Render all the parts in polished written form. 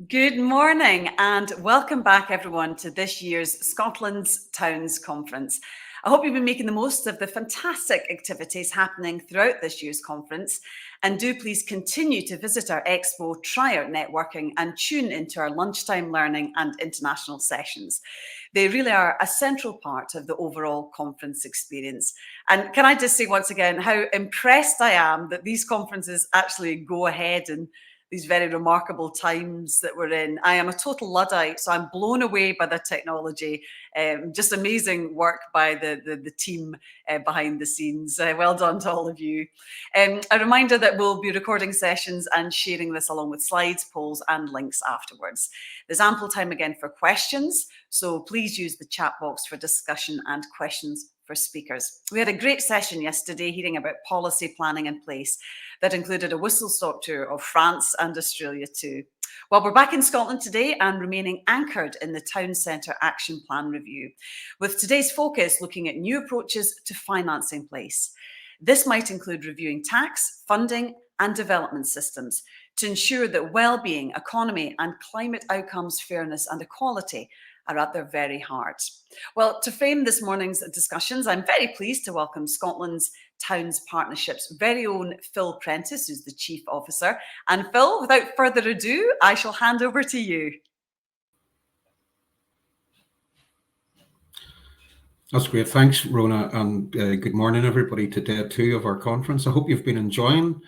Good morning and welcome back everyone to this year's Scotland's Towns Conference. I hope you've been making the most of the fantastic activities happening throughout this year's conference, and do please continue to visit our expo, try out networking and tune into our lunchtime learning and international sessions. They really are a central part of the overall conference experience. And can I just say once again how impressed I am that these conferences actually go ahead in these very remarkable times that we're in. I am a total Luddite, so I'm blown away by the technology. Just amazing work by the team behind the scenes. Well done to all of you. A reminder that we'll be recording sessions and sharing this along with slides, polls and links afterwards. There's ample time again for questions, so please use the chat box for discussion and questions for speakers. We had a great session yesterday hearing about policy planning in place that included a whistle-stop tour of France and Australia too. Well, we're back in Scotland today and remaining anchored in the Town Centre Action Plan review, with today's focus looking at new approaches to financing place. This might include reviewing tax, funding and development systems to ensure that well-being, economy and climate outcomes, fairness and equality are at their very heart. Well, to frame this morning's discussions, I'm very pleased to welcome Scotland's Towns Partnership's very own Phil Prentice, who's the Chief Officer. And Phil, without further ado, I shall hand over to you. That's great. Thanks, Rona, and good morning, everybody, to day 2 of our conference. I hope you've been enjoying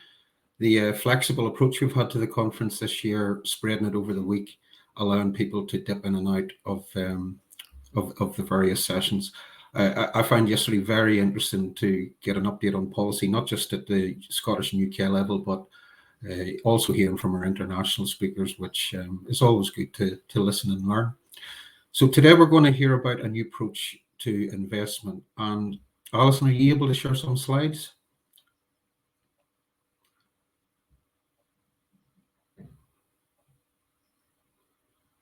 the flexible approach we've had to the conference this year, spreading it over the week, allowing people to dip in and out of the various sessions. I found yesterday very interesting to get an update on policy, not just at the Scottish and UK level, but also hearing from our international speakers, which is always good to listen and learn. So today we're going to hear about a new approach to investment. And Alison, are you able to share some slides?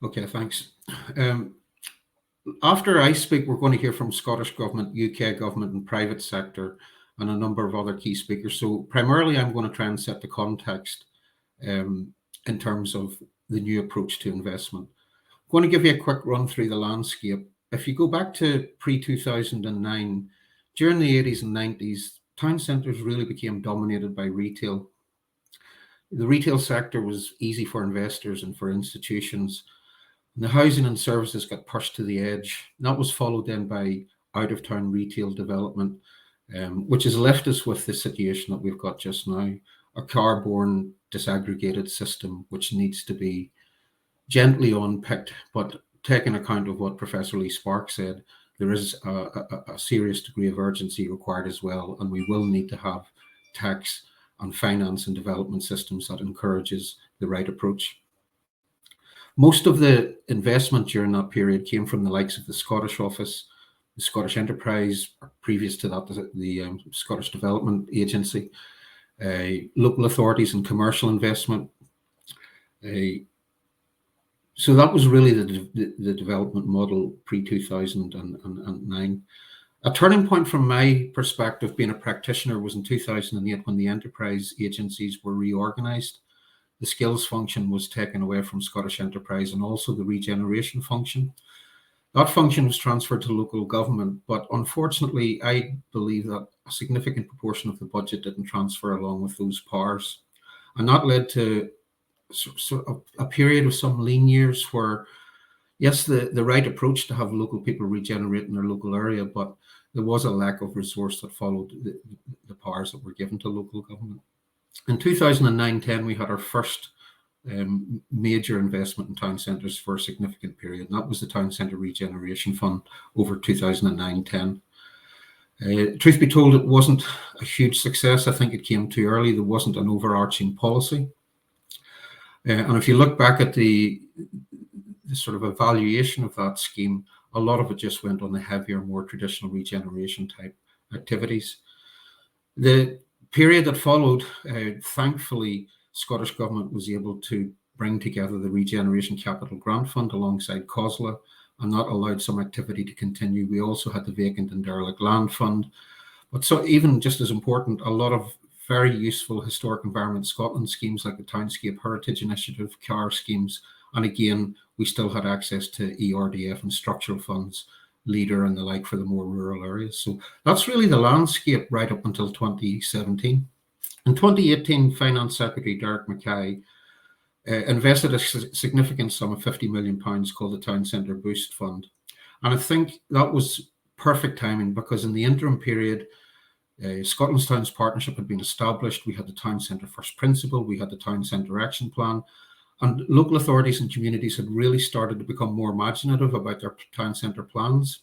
Okay, thanks. After I speak, we're going to hear from Scottish Government, UK Government and private sector and a number of other key speakers. So primarily I'm going to try and set the context in terms of the new approach to investment. I'm going to give you a quick run through the landscape. If you go back to pre-2009, during the 80s and 90s, town centres really became dominated by retail. The retail sector was easy for investors and for institutions. The housing and services got pushed to the edge. That was followed then by out-of-town retail development, which has left us with the situation that we've got just now, a car-borne disaggregated system which needs to be gently unpicked, but taking account of what Professor Lee Spark said, there is a serious degree of urgency required as well, and we will need to have tax and finance and development systems that encourages the right approach. Most of the investment during that period came from the likes of the Scottish Office, the Scottish Enterprise, or previous to that, the Scottish Development Agency, local authorities and commercial investment. So that was really the development model pre-2009. A turning point from my perspective, being a practitioner, was in 2008 when the enterprise agencies were reorganised. The skills function was taken away from Scottish Enterprise and also the regeneration function. That function was transferred to local government, but unfortunately, I believe that a significant proportion of the budget didn't transfer along with those powers. And that led to sort of a period of some lean years where, yes, the right approach to have local people regenerate in their local area, but there was a lack of resource that followed the powers that were given to local government. In 2009-10, we had our first major investment in town centres for a significant period, and that was the Town Centre Regeneration Fund over 2009-10. Truth be told, it wasn't a huge success. I think it came too early. There wasn't an overarching policy. And if you look back at the sort of evaluation of that scheme, a lot of it just went on the heavier, more traditional regeneration type activities. The period that followed, thankfully, Scottish Government was able to bring together the Regeneration Capital Grant Fund alongside COSLA, and that allowed some activity to continue. We also had the Vacant and Derelict Land Fund. But so even just as important, a lot of very useful Historic Environment Scotland schemes like the Townscape Heritage Initiative, CAR schemes, And again, we still had access to ERDF and structural funds, leader and the like for the more rural areas. So that's really the landscape right up until 2017. In 2018, Finance Secretary Derek Mackay invested a significant sum of £50 million called the Town Centre Boost Fund. And I think that was perfect timing, because in the interim period, Scotland's Towns Partnership had been established. We had the Town Centre First Principle, we had the Town Centre Action Plan, and local authorities and communities had really started to become more imaginative about their town centre plans.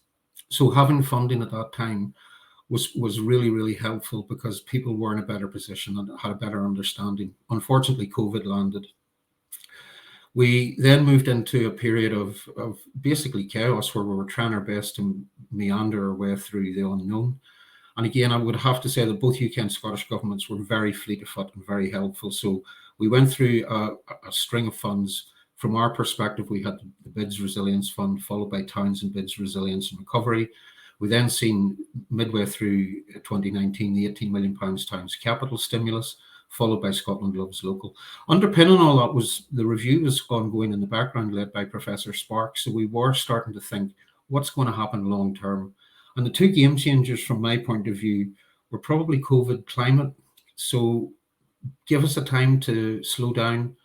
So having funding at that time was really, really helpful, because people were in a better position and had a better understanding. Unfortunately, COVID landed. We then moved into a period of basically chaos, where we were trying our best to meander our way through the unknown. And again, I would have to say that both UK and Scottish governments were very fleet of foot and very helpful. So we went through a string of funds. From our perspective, we had the BIDS Resilience Fund, followed by Towns and BIDS Resilience and Recovery. We then seen midway through 2019 the £18 million Towns Capital Stimulus, followed by Scotland Loves Local. Underpinning all that was the review was ongoing in the background, led by Professor Sparks. So we were starting to think, what's going to happen long term? And the two game changers from my point of view were probably COVID, climate. So give us a time to slow down,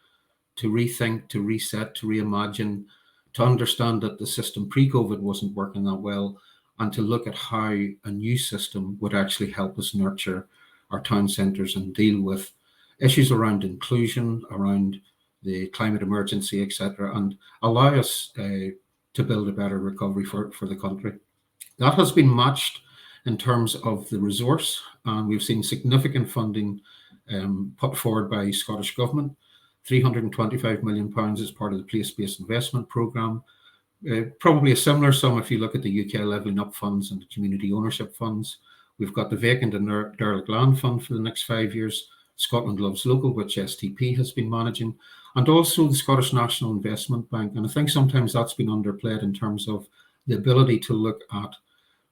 to rethink, to reset, to reimagine, to understand that the system pre-COVID wasn't working that well, and to look at how a new system would actually help us nurture our town centres and deal with issues around inclusion, around the climate emergency, etc., and allow us to build a better recovery for the country. That has been matched in terms of the resource, and we've seen significant funding put forward by Scottish Government, £325 million as part of the place-based investment programme. Probably a similar sum if you look at the UK Levelling Up funds and the community ownership funds. We've got the vacant and derelict land fund for the next 5 years, Scotland Loves Local, which STP has been managing, and also the Scottish National Investment Bank. And I think sometimes that's been underplayed in terms of the ability to look at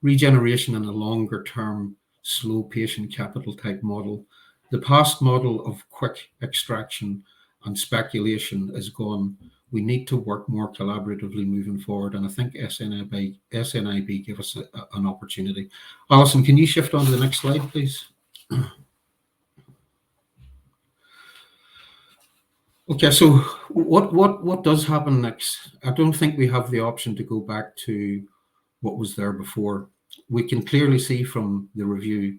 regeneration in a longer term, slow, patient capital type model. The past model of quick extraction and speculation is gone. We need to work more collaboratively moving forward, and I think SNIB give us an opportunity. Alison, can you shift on to the next slide, please? Okay, so what does happen next? I don't think we have the option to go back to what was there before. We can clearly see from the review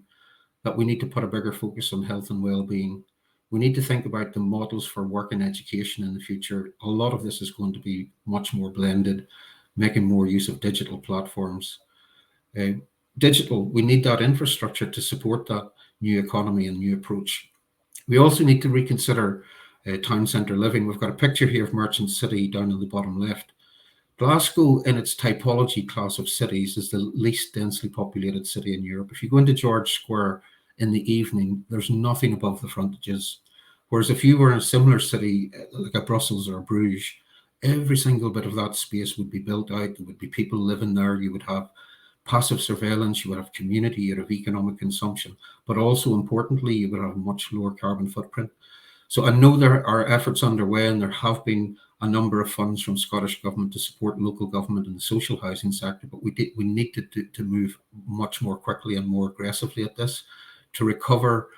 that we need to put a bigger focus on health and well-being. We need to think about the models for work and education in the future. A lot of this is going to be much more blended, making more use of digital platforms. Digital, we need that infrastructure to support that new economy and new approach. We also need to reconsider town centre living. We've got a picture here of Merchant City down in the bottom left. Glasgow, in its typology class of cities, is the least densely populated city in Europe. If you go into George Square in the evening, there's nothing above the frontages. Whereas if you were in a similar city, like a Brussels or a Bruges, every single bit of that space would be built out. There would be people living there. You would have passive surveillance, you would have community, you would have economic consumption, but also importantly, you would have a much lower carbon footprint. So I know there are efforts underway, and there have been a number of funds from Scottish Government to support local government in the social housing sector, but we need to move much more quickly and more aggressively at this, to recover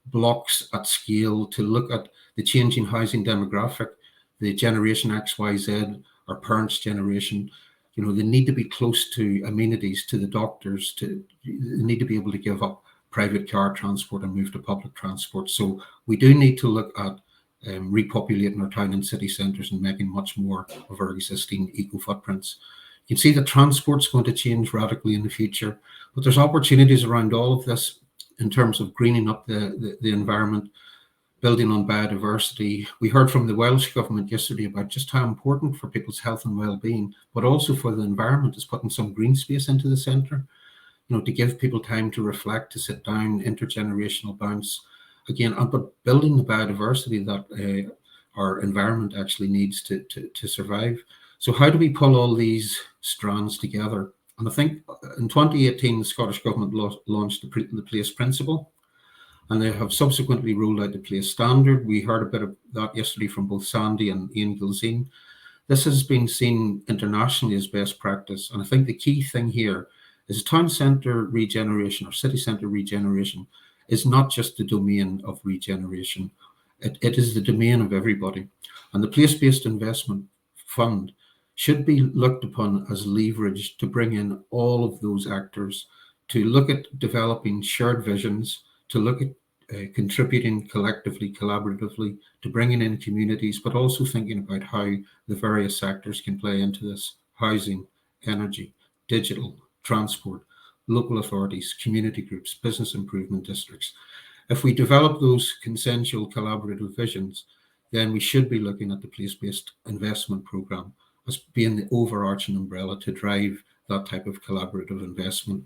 blocks at scale, to look at the changing housing demographic, the generation X, Y, Z, our parents' generation. You know, they need to be close to amenities, to the doctors, they need to be able to give up private car transport and move to public transport. So we do need to look at repopulating our town and city centres and making much more of our existing eco footprints. You can see that transport's going to change radically in the future, but there's opportunities around all of this in terms of greening up the environment, building on biodiversity. We heard from the Welsh Government yesterday about just how important for people's health and well-being, but also for the environment, is putting some green space into the centre, you know, to give people time to reflect, to sit down, intergenerational bounce, again, but building the biodiversity that our environment actually needs to survive. So how do we pull all these strands together? And I think in 2018, the Scottish Government launched the Place Principle, and they have subsequently rolled out the Place Standard. We heard a bit of that yesterday from both Sandy and Ian Gilzine. This has been seen internationally as best practice. And I think the key thing here is town centre regeneration or city centre regeneration is not just the domain of regeneration. It is the domain of everybody. And the place-based investment fund should be looked upon as leverage to bring in all of those actors, to look at developing shared visions, to look at contributing collectively, collaboratively, to bringing in communities, but also thinking about how the various sectors can play into this: housing, energy, digital, transport, local authorities, community groups, business improvement districts. If we develop those consensual collaborative visions, then we should be looking at the place-based investment programme as being the overarching umbrella to drive that type of collaborative investment.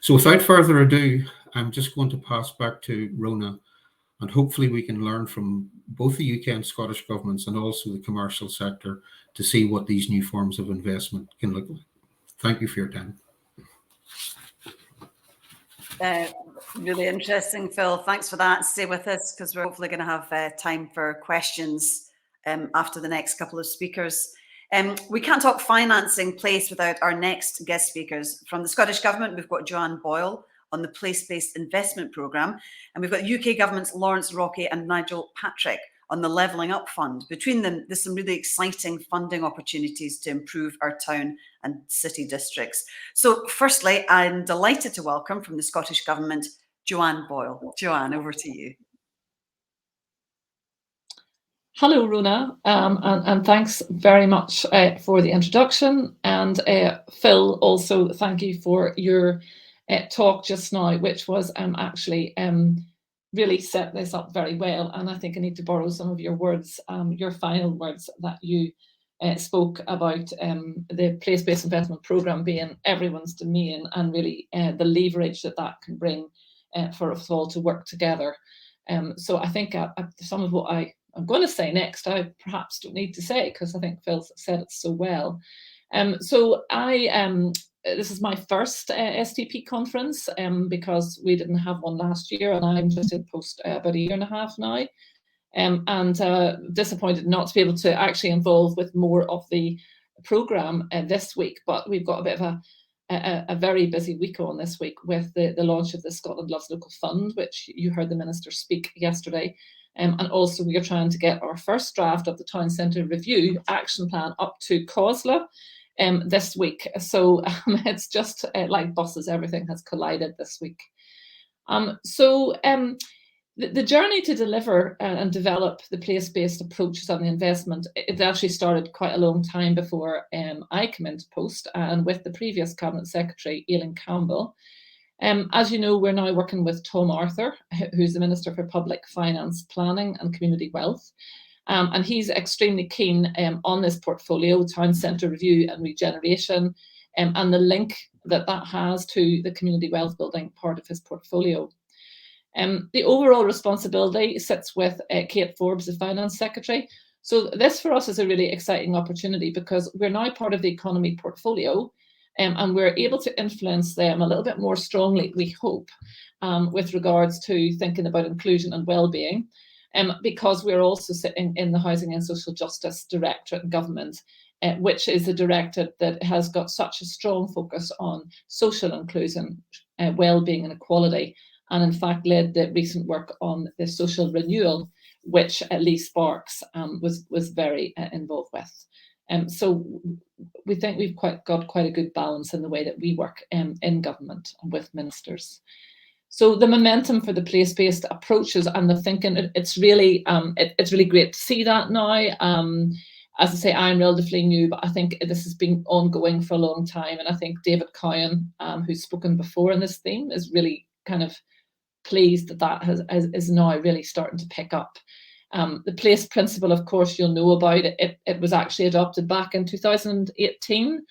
So without further ado, I'm just going to pass back to Rona, and hopefully we can learn from both the UK and Scottish governments and also the commercial sector to see what these new forms of investment can look like. Thank you for your time. Really interesting, Phil. Thanks for that. Stay with us because we're hopefully going to have time for questions after the next couple of speakers. We can't talk financing place without our next guest speakers. From the Scottish Government, we've got Joanne Boyle on the place-based investment programme, and we've got UK Government's Lawrence Rocky and Nigel Patrick on the Levelling Up Fund. Between them, there's some really exciting funding opportunities to improve our town and city districts. So firstly, I'm delighted to welcome from the Scottish Government, Joanne Boyle. Joanne, over to you. Hello, Rona, and thanks very much for the introduction. And Phil, also thank you for your talk just now, which was actually really set this up very well. And I think I need to borrow some of your words, your final words that you spoke about the place-based investment programme being everyone's domain, and really the leverage that that can bring for us all to work together. So I think some of what I'm going to say next, I perhaps don't need to say, because I think Phil said it so well. So this is my first STP conference because we didn't have one last year, and I'm just in post about a year and a half now. And disappointed not to be able to actually involve with more of the programme this week, but we've got a bit of a very busy week on this week with the launch of the Scotland Loves Local Fund, which you heard the Minister speak yesterday. And also we are trying to get our first draft of the Town Centre Review Action Plan up to COSLA this week. So it's just like buses, everything has collided this week. The journey to deliver and develop the place-based approaches on the investment, it actually started quite a long time before I came into post, and with the previous Cabinet Secretary, Aileen Campbell. As you know, we're now working with Tom Arthur, who's the Minister for Public Finance, Planning and Community Wealth. And he's extremely keen on this portfolio, Town Centre Review and Regeneration, and the link that has to the community wealth building part of his portfolio. The overall responsibility sits with Kate Forbes, the Finance Secretary. So this for us is a really exciting opportunity because we're now part of the economy portfolio, and we're able to influence them a little bit more strongly, we hope, with regards to thinking about inclusion and well-being, because we're also sitting in the Housing and Social Justice Directorate in Government, which is a directorate that has got such a strong focus on social inclusion, well-being and equality, and in fact led the recent work on the social renewal, which Lee Sparks was very involved with. So we think we've got quite a good balance in the way that we work in government and with ministers. So the momentum for the place-based approaches and the thinking, it's really great to see that now. As I say, I'm relatively new, but I think this has been ongoing for a long time. And I think David Cowan, who's spoken before in this theme, is really kind of pleased that is now really starting to pick up. The place principle, of course, you'll know about it. It was actually adopted back in 2018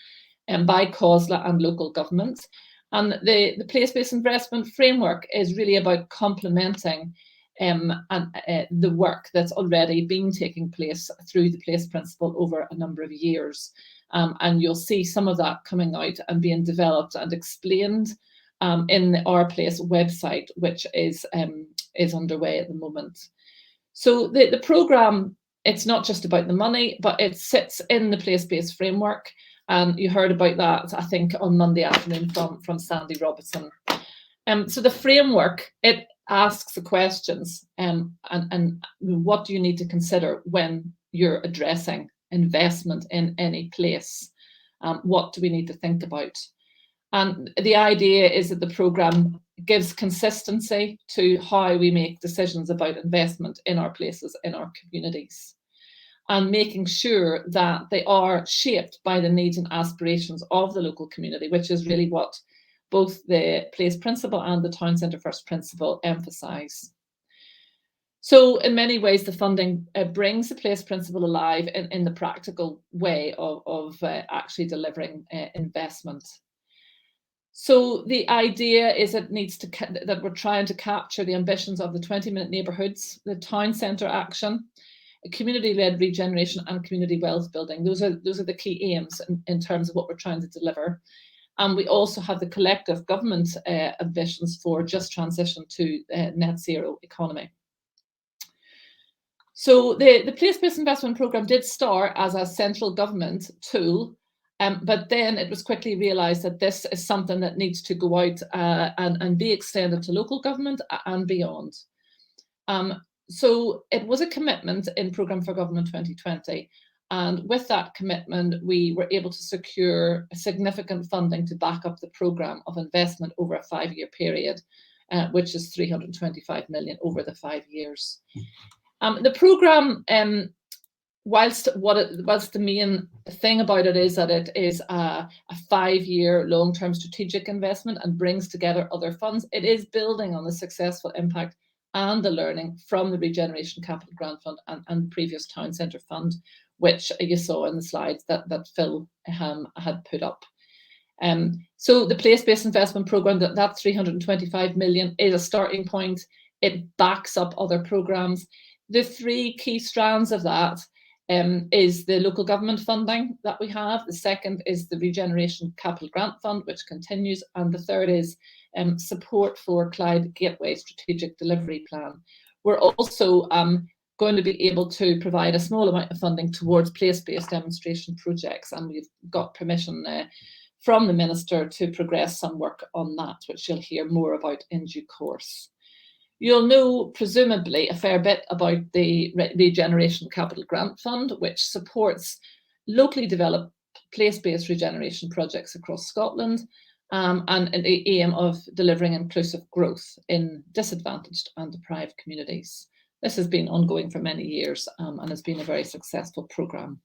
by COSLA and local governments. And the place-based investment framework is really about complementing the work that's already been taking place through the place principle over a number of years. And you'll see some of that coming out and being developed and explained in the Our Place website, which is underway at the moment. So the programme It's not just about the money, but it sits in the place-based framework. And you heard about that, I think, on Monday afternoon from Sandy Robertson. So the framework, it asks the questions and what do you need to consider when you're addressing investment in any place? What do we need to think about? And the idea is that the programme gives consistency to how we make decisions about investment in our places, in our communities, and making sure that they are shaped by the needs and aspirations of the local community, which is really what both the place principle and the town centre first principle emphasise. So in many ways, the funding brings the place principle alive in the practical way of actually delivering investment. So the idea is that we're trying to capture the ambitions of the 20-minute neighbourhoods, the town centre action, community-led regeneration and community wealth building. Those are the key aims in terms of what we're trying to deliver. And we also have the collective government ambitions for just transition to net zero economy. So the place-based investment programme did start as a central government tool, but then it was quickly realised that this is something that needs to go out and be extended to local government and beyond. So it was a commitment in Programme for Government 2020. And with that commitment, we were able to secure significant funding to back up the programme of investment over a 5-year period, which is 325 million over the 5 years. The programme, whilst the main thing about it is that it is a 5-year long-term strategic investment and brings together other funds, it is building on the successful impact and the learning from the Regeneration Capital Grant Fund and the previous Town Centre Fund, which you saw in the slides that Phil had put up. So the place-based investment programme, that 325 million is a starting point. It backs up other programmes. The 3 key strands of that is the local government funding that we have. The second is the Regeneration Capital Grant Fund, which continues. And the third is support for Clyde Gateway Strategic Delivery Plan. We're also going to be able to provide a small amount of funding towards place-based demonstration projects, and we've got permission from the Minister to progress some work on that, which you'll hear more about in due course. You'll know presumably a fair bit about the Regeneration Capital Grant Fund, which supports locally developed place-based regeneration projects across Scotland, and the aim of delivering inclusive growth in disadvantaged and deprived communities. This has been ongoing for many years and has been a very successful programme.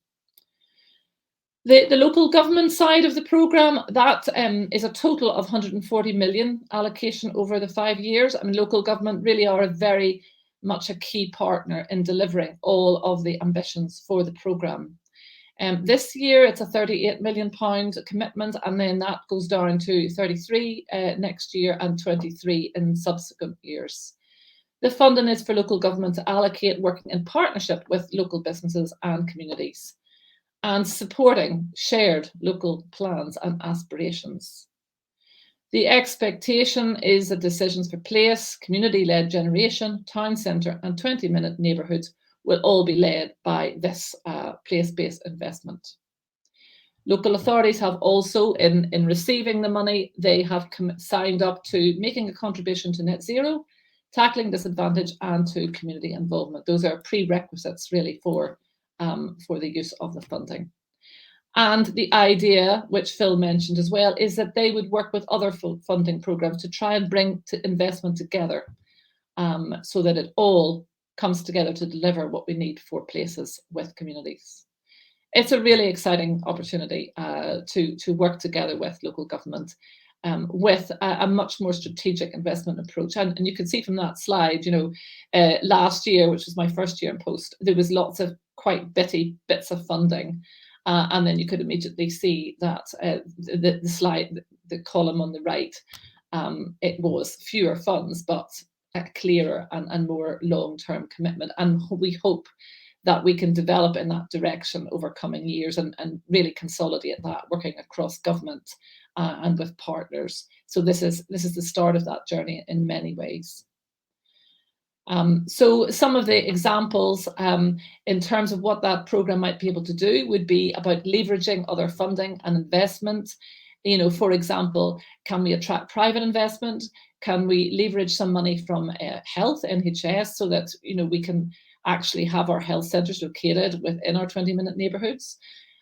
The local government side of the programme, that is a total of 140 million allocation over the 5 years. I mean, local government really are very much a key partner in delivering all of the ambitions for the programme. This year, it's a £38 million commitment, and then that goes down to 33 next year and 23 in subsequent years. The funding is for local government to allocate, working in partnership with local businesses and communities, and supporting shared local plans and aspirations. The expectation is that decisions for place, community-led generation, town centre and 20-minute neighbourhoods will all be led by this place-based investment. Local authorities have also, in receiving the money, they have signed up to making a contribution to net zero, tackling disadvantage and to community involvement. Those are prerequisites really for the use of the funding. And the idea, which Phil mentioned as well, is that they would work with other funding programmes to try and bring investment together so that it all comes together to deliver what we need for places with communities. It's a really exciting opportunity to work together with local government with a much more strategic investment approach. And you can see from that slide, you know, last year, which was my first year in post, there was lots of quite bitty bits of funding. And then you could immediately see that the slide, the column on the right, it was fewer funds, but a clearer and more long-term commitment. And we hope that we can develop in that direction over coming years and really consolidate that, working across government and with partners. So this is the start of that journey in many ways. So some of the examples in terms of what that programme might be able to do would be about leveraging other funding and investment. You know, for example, can we attract private investment? Can we leverage some money from health, NHS, so that, you know, we can actually have our health centres located within our 20-minute neighbourhoods?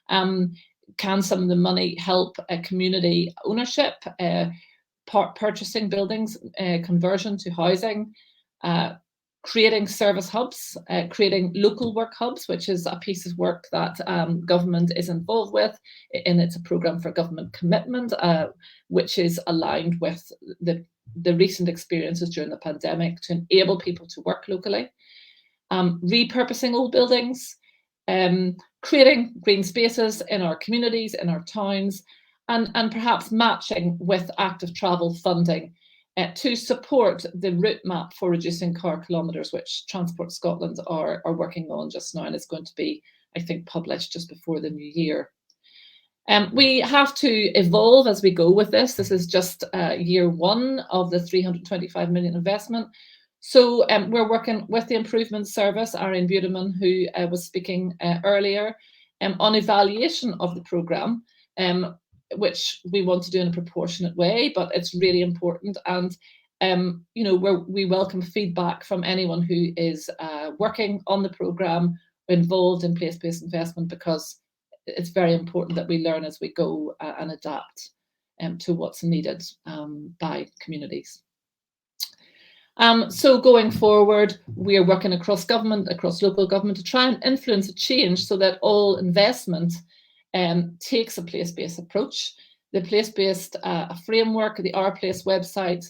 Can some of the money help community ownership, purchasing buildings, conversion to housing, creating service hubs, creating local work hubs, which is a piece of work that government is involved with, and it's a programme for government commitment, which is aligned with the recent experiences during the pandemic to enable people to work locally. Repurposing old buildings, creating green spaces in our communities, in our towns, and perhaps matching with active travel funding to support the route map for reducing car kilometres, which Transport Scotland are working on just now, and it's going to be, I think, published just before the new year. We have to evolve as we go with this. This is just year one of the 325 million investment. So we're working with the Improvement Service, Arian Budeman, who was speaking earlier, on evaluation of the programme, which we want to do in a proportionate way, but it's really important. And you know, we welcome feedback from anyone who is working on the programme, involved in place-based investment, because it's very important that we learn as we go and adapt to what's needed by communities. So going forward, we are working across government, across local government, to try and influence a change so that all investment takes a place-based approach. The place-based framework, the Our Place website,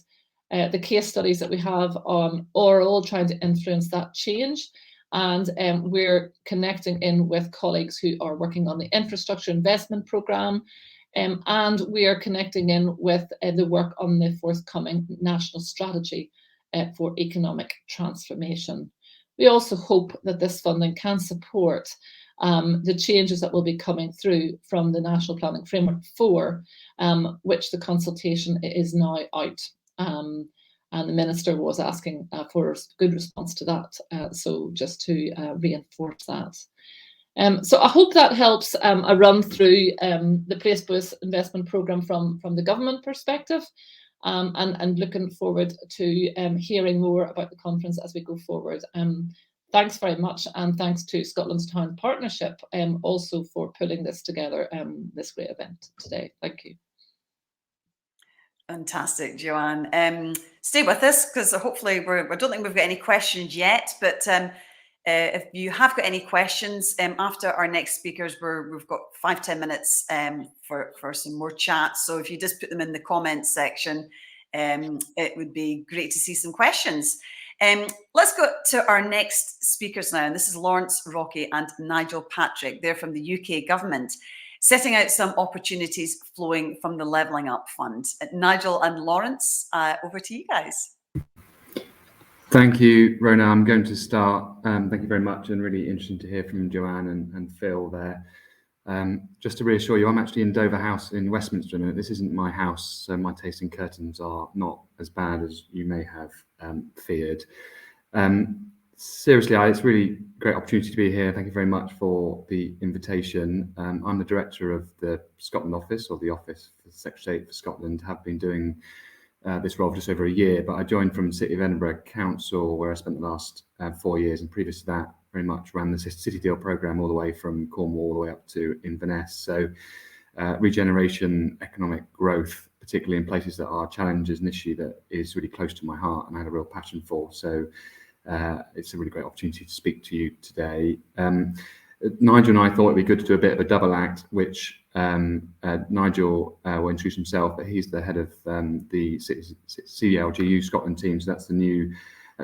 the case studies that we have are all trying to influence that change. And we're connecting in with colleagues who are working on the infrastructure investment programme, and we are connecting in with the work on the forthcoming national strategy for economic transformation. We also hope that this funding can support the changes that will be coming through from the National Planning Framework 4, which the consultation is now out. And the Minister was asking for a good response to that, so just to reinforce that. So I hope that helps a run through the place-based investment programme from the government perspective, and looking forward to hearing more about the conference as we go forward. Thanks very much, and thanks to Scotland's Town Partnership also for putting this together, this great event today. Thank you. Fantastic, Joanne. Stay with us, because hopefully I don't think we've got any questions yet, but if you have got any questions after our next speakers, we've got 5-10 minutes for some more chat. So if you just put them in the comments section, it would be great to see some questions. Let's go to our next speakers now, and this is Lawrence Rocky and Nigel Patrick. They're from the UK government, setting out some opportunities flowing from the Levelling Up Fund. Nigel and Lawrence, over to you guys. Thank you, Rona. I'm going to start. Thank you very much, and really interesting to hear from Joanne and Phil there. Just to reassure you, I'm actually in Dover House in Westminster a minute. This isn't my house, so my taste in curtains are not as bad as you may have feared. Seriously, it's really a great opportunity to be here. Thank you very much for the invitation. I'm the director of the Scotland office, or the Office for the Secretary of State for Scotland. Have been doing this role for just over a year, but I joined from City of Edinburgh Council, where I spent the last 4 years, and previous to that, very much ran the City Deal programme all the way from Cornwall all the way up to Inverness. So regeneration, economic growth, particularly in places that are challenges, an issue that is really close to my heart and I had a real passion for. So it's a really great opportunity to speak to you today. Nigel and I thought it'd be good to do a bit of a double act, which Nigel will introduce himself, but he's the head of the CLGU Scotland team. So that's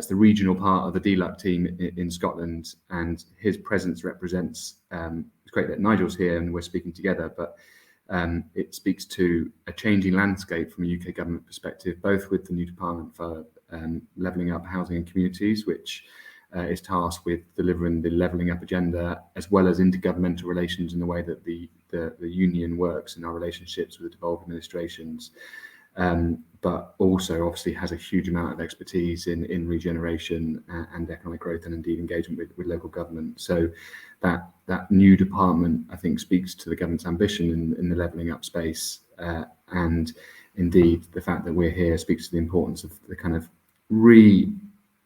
the regional part of the DLUC team in Scotland, and his presence represents, it's great that Nigel's here and we're speaking together, but it speaks to a changing landscape from a UK government perspective, both with the new Department for Levelling Up Housing and Communities, which is tasked with delivering the Levelling Up agenda, as well as intergovernmental relations in the way that the union works in our relationships with the devolved administrations. but also obviously has a huge amount of expertise in regeneration and economic growth, and indeed engagement with local government. So that new department, I think, speaks to the government's ambition in the levelling up space, and indeed the fact that we're here speaks to the importance of the kind of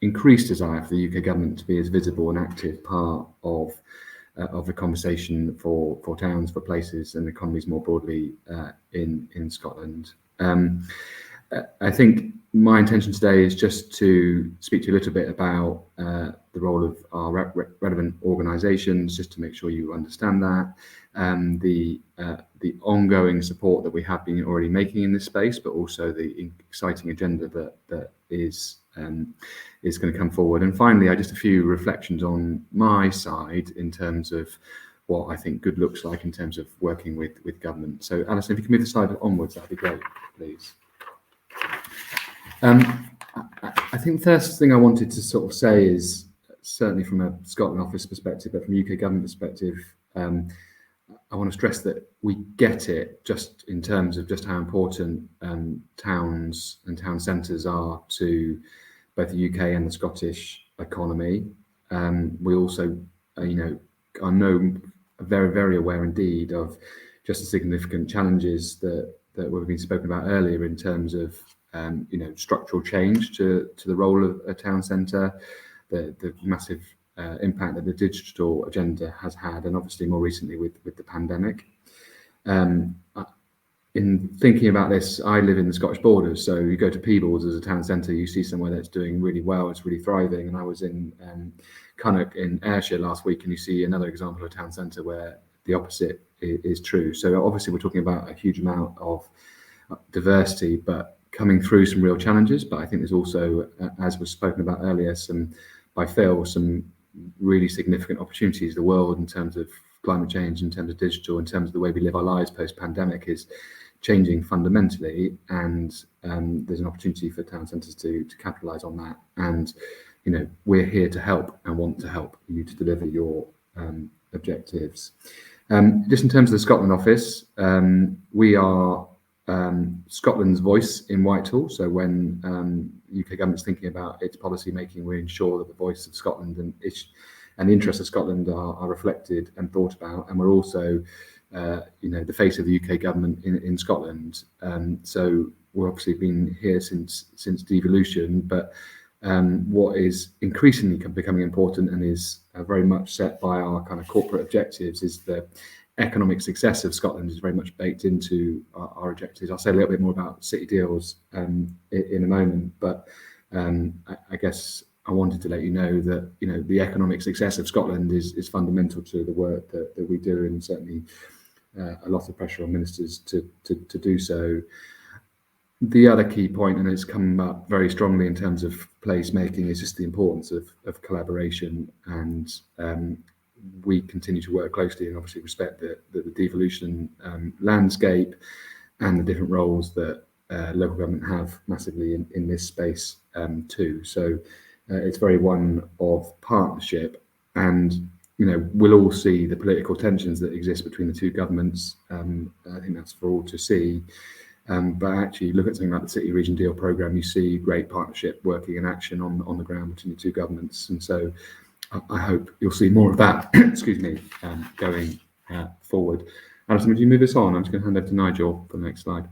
increased desire for the UK government to be as visible and active part of the conversation for towns, for places and economies more broadly in Scotland. I think my intention today is just to speak to you a little bit about the role of our relevant organisations, just to make sure you understand that, the ongoing support that we have been already making in this space, but also the exciting agenda that is going to come forward. And finally, just a few reflections on my side in terms of what I think good looks like in terms of working with government. So Alison, if you can move the slide onwards, that'd be great, please. I think the first thing I wanted to sort of say is, certainly from a Scotland Office perspective, but from a UK government perspective, I want to stress that we get it just in terms of just how important towns and town centres are to both the UK and the Scottish economy. We also, are very, very aware indeed of just the significant challenges that we've been spoken about earlier in terms of structural change to the role of a town centre, the massive impact that the digital agenda has had, and obviously more recently with the pandemic. In thinking about this, I live in the Scottish borders, so you go to Peebles as a town centre, you see somewhere that's doing really well, it's really thriving. And I was in Cunnock in Ayrshire last week, and you see another example of a town centre where the opposite is true. So obviously we're talking about a huge amount of diversity, but coming through some real challenges. But I think there's also, as was spoken about earlier, some really significant opportunities. The world in terms of climate change, in terms of digital, in terms of the way we live our lives post-pandemic is changing fundamentally, and there's an opportunity for town centres to capitalise on that. And we're here to help and want to help you to deliver your objectives. Just in terms of the Scotland Office, we are Scotland's voice in Whitehall. So when UK government's thinking about its policy making, we ensure that the voice of Scotland and the interests of Scotland are reflected and thought about. And we're also, the face of the UK government in Scotland. So we've obviously been here since devolution, but what is increasingly becoming important and is very much set by our kind of corporate objectives is the economic success of Scotland is very much baked into our objectives. I'll say a little bit more about City Deals in a moment, but I guess I wanted to let you know that the economic success of Scotland is fundamental to the work that we do, and certainly a lot of pressure on ministers to do so. The other key point, and it's come up very strongly in terms of place making, is just the importance of collaboration, and we continue to work closely and obviously respect the devolution landscape and the different roles that local government have massively in this space too. So it's very one of partnership, and we'll all see the political tensions that exist between the two governments. I think that's for all to see. But actually, look at something like the City Region Deal programme, you see great partnership working in action on the ground between the two governments. And so I hope you'll see more of that, excuse me, going forward. Alison, would you move us on? I'm just going to hand over to Nigel for the next slide.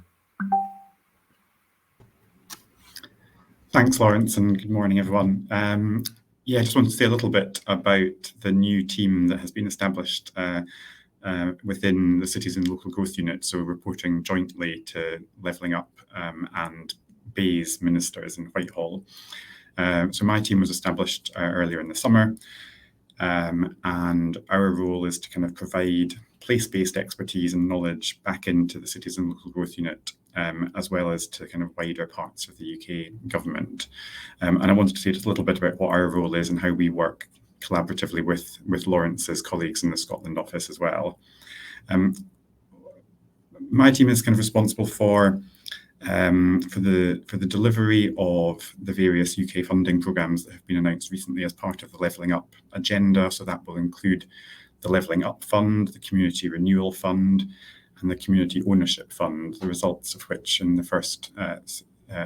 Thanks, Lawrence, and good morning, everyone. I just wanted to say a little bit about the new team that has been established within the Cities and Local Growth Unit, so reporting jointly to Levelling Up and Bayes ministers in Whitehall. So my team was established earlier in the summer, and our role is to kind of provide place-based expertise and knowledge back into the Cities and Local Growth Unit, as well as to kind of wider parts of the UK government. And I wanted to say just a little bit about what our role is and how we work collaboratively with Lawrence's colleagues in the Scotland office as well. My team is kind of responsible for the delivery of the various UK funding programmes that have been announced recently as part of the Levelling Up agenda. So that will include the Levelling Up Fund, the Community Renewal Fund, and the Community Ownership Fund, the results of which in the first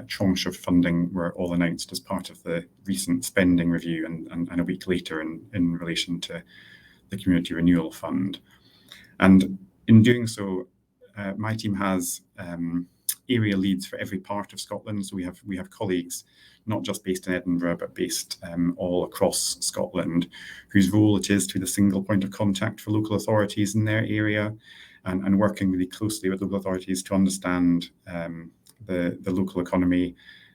tranche of funding were all announced as part of the recent spending review and a week later in relation to the Community Renewal Fund. And in doing so, my team has area leads for every part of Scotland. So we have colleagues not just based in Edinburgh, but based all across Scotland, whose role it is to be the single point of contact for local authorities in their area, and working really closely with local authorities to understand the local economy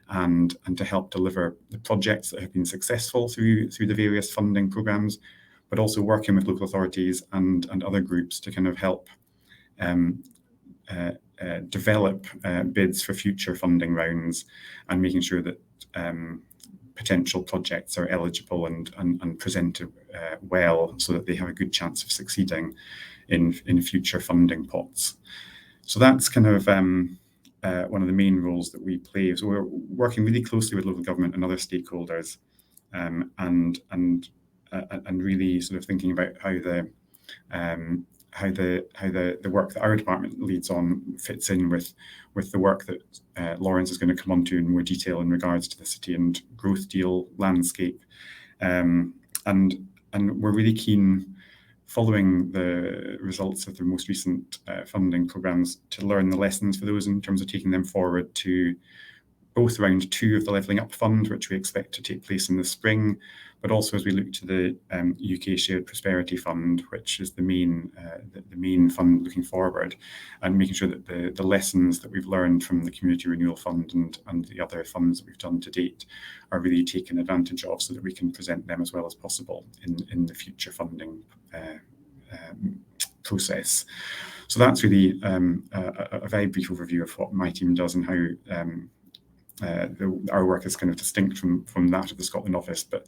and to help deliver the projects that have been successful through the various funding programmes, but also working with local authorities and other groups to kind of help develop bids for future funding rounds, and making sure that potential projects are eligible and presented well, so that they have a good chance of succeeding in future funding pots. So that's kind of one of the main roles that we play. So we're working really closely with local government and other stakeholders, and really sort of thinking about how the work that our department leads on fits in with the work that Lawrence is going to come on to in more detail in regards to the city and growth deal landscape. And we're really keen, following the results of the most recent funding programmes, to learn the lessons for those in terms of taking them forward to both round 2 of the Levelling Up Fund, which we expect to take place in the spring, but also as we look to the UK Shared Prosperity Fund, which is the main fund looking forward, and making sure that the lessons that we've learned from the Community Renewal Fund and the other funds that we've done to date are really taken advantage of, so that we can present them as well as possible in the future funding process. So that's really a very brief overview of what my team does and how our work is kind of distinct from that of the Scotland office, but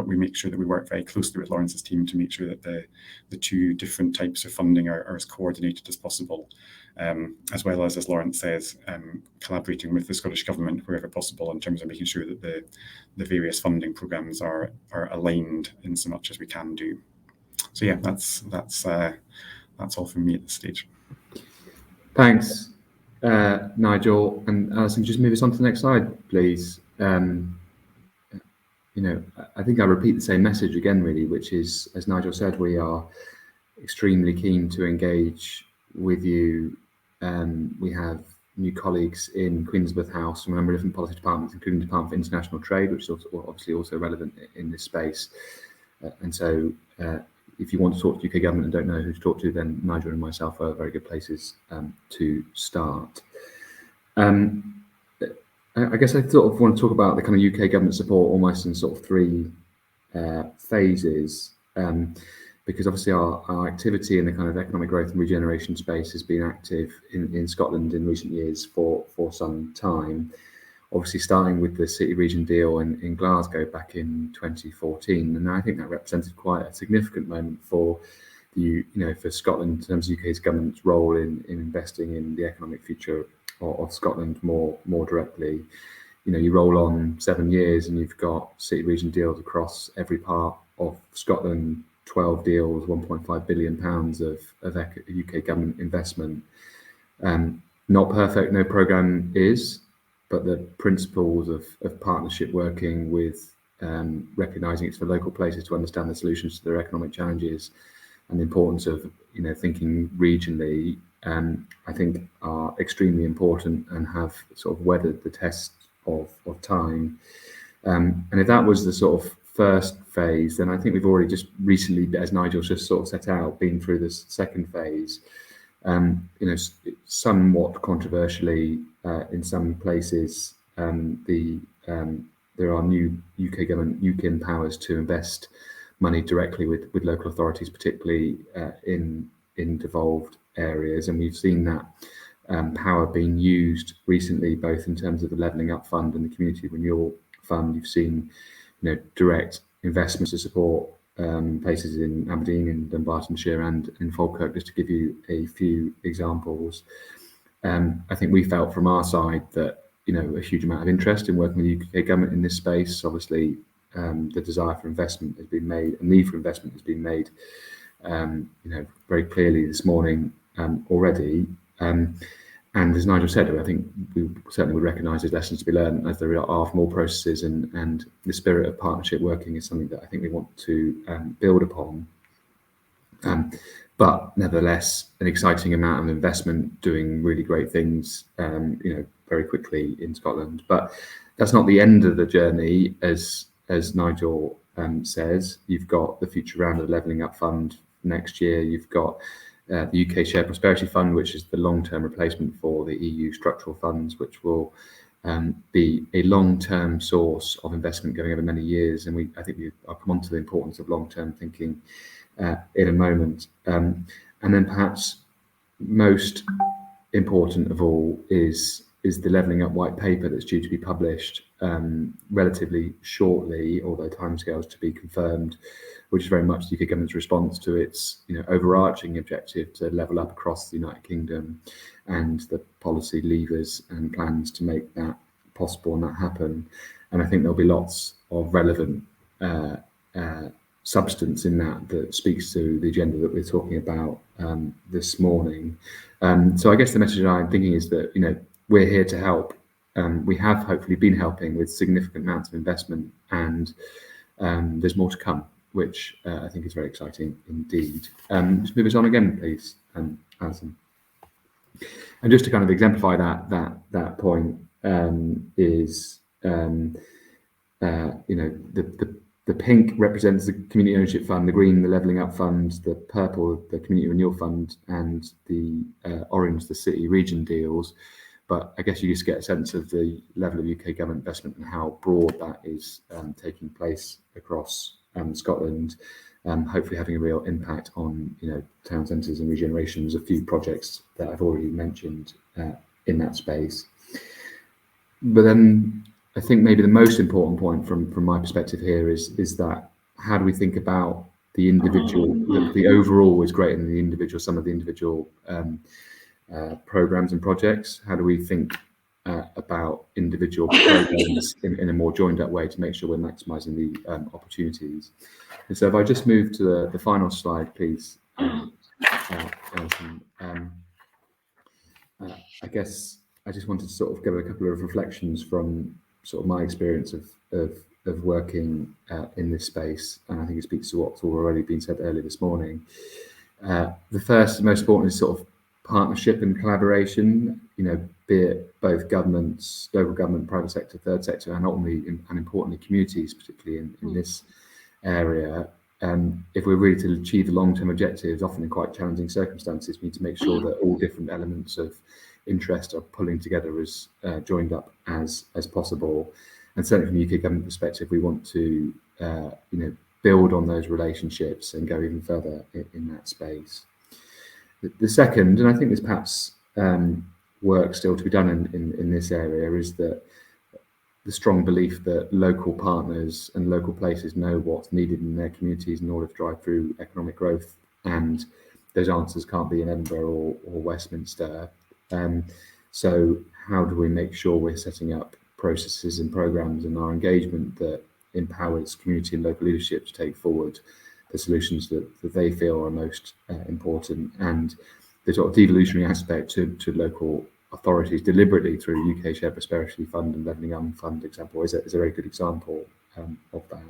we make sure that we work very closely with Lawrence's team to make sure that the 2 different types of funding are as coordinated as possible, as well as Lawrence says, collaborating with the Scottish Government wherever possible in terms of making sure that the various funding programmes are aligned in so much as we can do. So yeah, that's all from me at this stage. Thanks, Nigel, and Alison, just move us on to the next slide, please. I think I repeat the same message again, really, which is, as Nigel said, we are extremely keen to engage with you. We have new colleagues in Queensborough House from a number of different policy departments, including the Department for International Trade, which is obviously also relevant in this space. And so if you want to talk to UK government and don't know who to talk to, then Nigel and myself are very good places to start. I guess I sort of want to talk about the kind of UK government support almost in sort of 3 phases, because obviously our activity in the kind of economic growth and regeneration space has been active in Scotland in recent years for some time. Obviously starting with the city region deal in Glasgow back in 2014, and I think that represented quite a significant moment for for Scotland in terms of UK's government's role in investing in the economic future of Scotland more directly. You roll on 7 years and you've got city region deals across every part of Scotland, 12 deals, £1.5 billion of UK government investment. Not perfect, no programme is, but the principles of partnership, working with, recognising it's for local places to understand the solutions to their economic challenges, and the importance of thinking regionally, I think are extremely important and have sort of weathered the test of time. And if that was the sort of first phase, then I think we've already just recently, as Nigel just sort of set out, been through this second phase. Somewhat controversially, in some places, there are new UK government UKIN powers to invest money directly with local authorities, particularly in devolved areas, and we've seen that power being used recently, both in terms of the Levelling Up Fund and the Community Renewal Fund. You've seen, direct investments to support places in Aberdeen, in Dunbartonshire, and in Falkirk, just to give you a few examples. I think we felt from our side that a huge amount of interest in working with the UK government in this space. Obviously, the desire for investment has been made, a need for investment has been made, very clearly this morning already. And as Nigel said, I think we certainly would recognise there's lessons to be learned as there are more processes, and the spirit of partnership working is something that I think we want to build upon. But nevertheless, an exciting amount of investment doing really great things, very quickly in Scotland. But that's not the end of the journey, as Nigel says. You've got the future round of the Levelling Up Fund next year. You've got the UK Shared Prosperity Fund, which is the long-term replacement for the EU structural funds, which will be a long-term source of investment going over many years. And I think I'll come on to the importance of long-term thinking in a moment. And then perhaps most important of all is the Levelling Up white paper that's due to be published relatively shortly, although timescales to be confirmed, which is very much the UK government's response to its overarching objective to level up across the United Kingdom, and the policy levers and plans to make that possible and that happen. And I think there'll be lots of relevant substance in that speaks to the agenda that we're talking about this morning. So I guess the message I'm thinking is that we're here to help. We have hopefully been helping with significant amounts of investment, and there's more to come, which I think is very exciting indeed. Just move us on again, please, Alison. And just to kind of exemplify that point is the pink represents the Community Ownership Fund, the green the Levelling Up Fund, the purple the Community Renewal Fund, and the orange the City Region deals. But I guess you just get a sense of the level of UK government investment and how broad that is taking place across Scotland, hopefully having a real impact on town centres and regenerations. A few projects that I've already mentioned in that space. But then I think maybe the most important point from my perspective here is that how do we think about the individual? The overall is great, and the individual, some of the individual programs and projects. How do we think about individual programs in a more joined up way to make sure we're maximising the opportunities? And so if I just move to the final slide, please, Alison. I guess I just wanted to sort of give a couple of reflections from sort of my experience of working in this space, and I think it speaks to what's already been said earlier this morning. The first and most important is sort of partnership and collaboration, be it both governments, local government, private sector, third sector, and ultimately and importantly communities, particularly in this area. If we're really to achieve the long-term objectives, often in quite challenging circumstances, we need to make sure that all different elements of interest are pulling together as joined up as possible. And certainly from the UK government perspective, we want to build on those relationships and go even further in that space. The second, and I think there's perhaps work still to be done in this area, is that the strong belief that local partners and local places know what's needed in their communities in order to drive through economic growth, and those answers can't be in Edinburgh or Westminster. So how do we make sure we're setting up processes and programs in our engagement that empowers community and local leadership to take forward the solutions that they feel are most important, and the sort of devolutionary aspect to local authorities deliberately through UK Shared Prosperity Fund and Levelling Up Fund example is a very good example of that.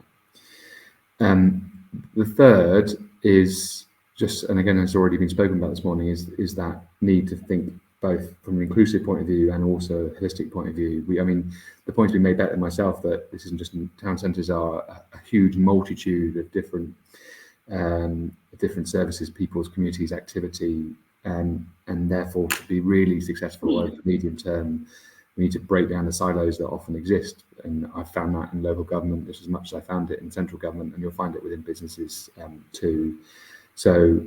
The third is just, and again has already been spoken about this morning, is that need to think both from an inclusive point of view and also a holistic point of view. The point has been made better myself that this isn't just town centres are a huge multitude of different services, people's, communities, activity, and therefore to be really successful over the medium term, we need to break down the silos that often exist. And I've found that in local government just as much as I found it in central government, and you'll find it within businesses too. So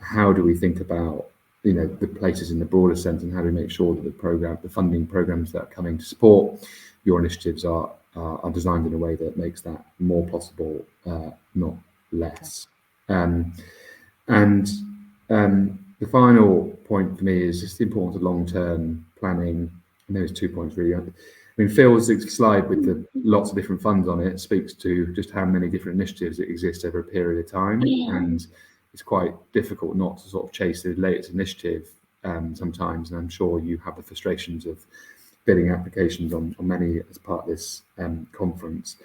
how do we think about the places in the broader sense, and how do we make sure that the funding programs that are coming to support your initiatives are designed in a way that makes that more possible, not less. The final point for me is just the importance of long-term planning. And there's 2 points really. I mean, Phil's slide with the lots of different funds on it speaks to just how many different initiatives that exist over a period of time. And it's quite difficult not to sort of chase the latest initiative sometimes, and I'm sure you have the frustrations of bidding applications on many as part of this conference.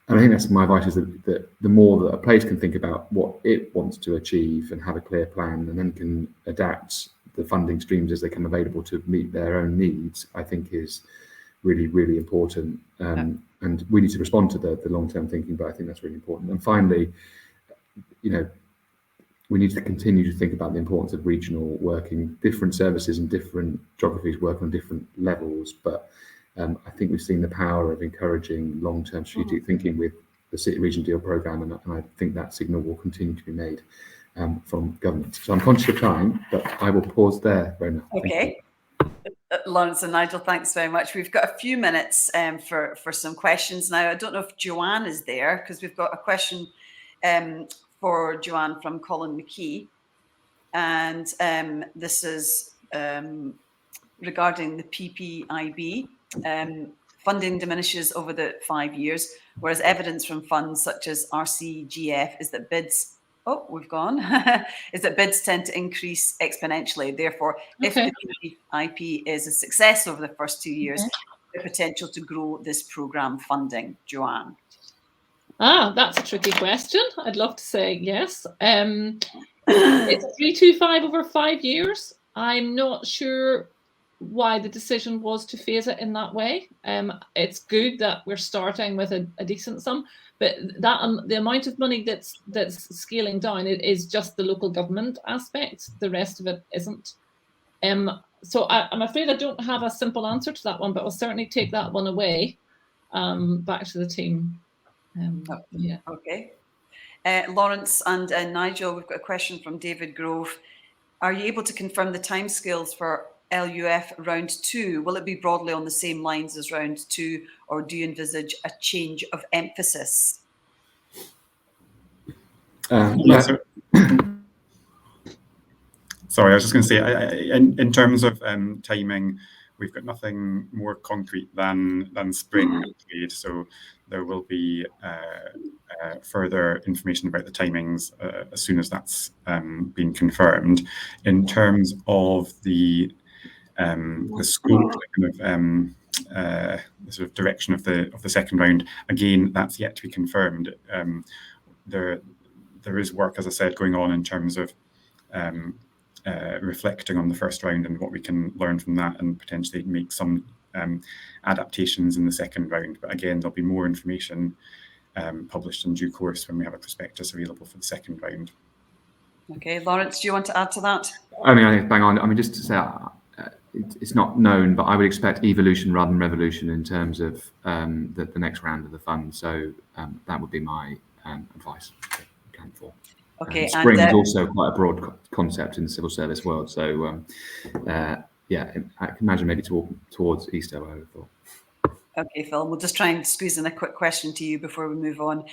And I think that's my advice, is that the more that a place can think about what it wants to achieve and have a clear plan, and then can adapt the funding streams as they come available to meet their own needs, I think is really, really important. And we need to respond to the long-term thinking, but I think that's really important. And finally, we need to continue to think about the importance of regional working. Different services and different geographies work on different levels, but I think we've seen the power of encouraging long-term strategic thinking with the City Region Deal programme, and I think that signal will continue to be made from government. So I'm conscious of time, but I will pause there, Rona. Okay. Lawrence and Nigel, thanks very much. We've got a few minutes for some questions now. I don't know if Joanne is there, because we've got a question for Joanne from Colin McKee, and this is regarding the PPIB. Funding diminishes over the 5 years, whereas evidence from funds such as RCGF is that bids is that bids tend to increase exponentially. Therefore, if the PPIP is a success over the first 2 years, the potential to grow this programme funding. Joanne. That's a tricky question. I'd love to say yes. It's 325 over 5 years. I'm not sure why the decision was to phase it in that way. It's good that we're starting with a decent sum, but that the amount of money that's scaling down, it is just the local government aspect. The rest of it isn't. So I'm afraid I don't have a simple answer to that one, but I'll certainly take that one away back to the team. Yeah. Okay. Lawrence and Nigel, we've got a question from David Grove. Are you able to confirm the timescales for LUF round 2? Will it be broadly on the same lines as round 2, or do you envisage a change of emphasis? Sorry, I was just going to say, in terms of timing, we've got nothing more concrete than spring. So there will be further information about the timings as soon as that's been confirmed. In terms of the scope, the sort of direction of the second round, again, that's yet to be confirmed. There is work, as I said, going on in terms of reflecting on the first round and what we can learn from that, and potentially make some adaptations in the second round. But again, there'll be more information published in due course when we have a prospectus available for the second round. Okay, Lawrence, do you want to add to that? I mean, I think bang on. I mean, just to say, it's not known, but I would expect evolution rather than revolution in terms of the next round of the fund. So that would be my advice to account for. Okay, spring is also quite a broad concept in the civil service world. So yeah, I can imagine maybe towards Easter, I would have thought. Okay, Phil, we'll just try and squeeze in a quick question to you before we move on.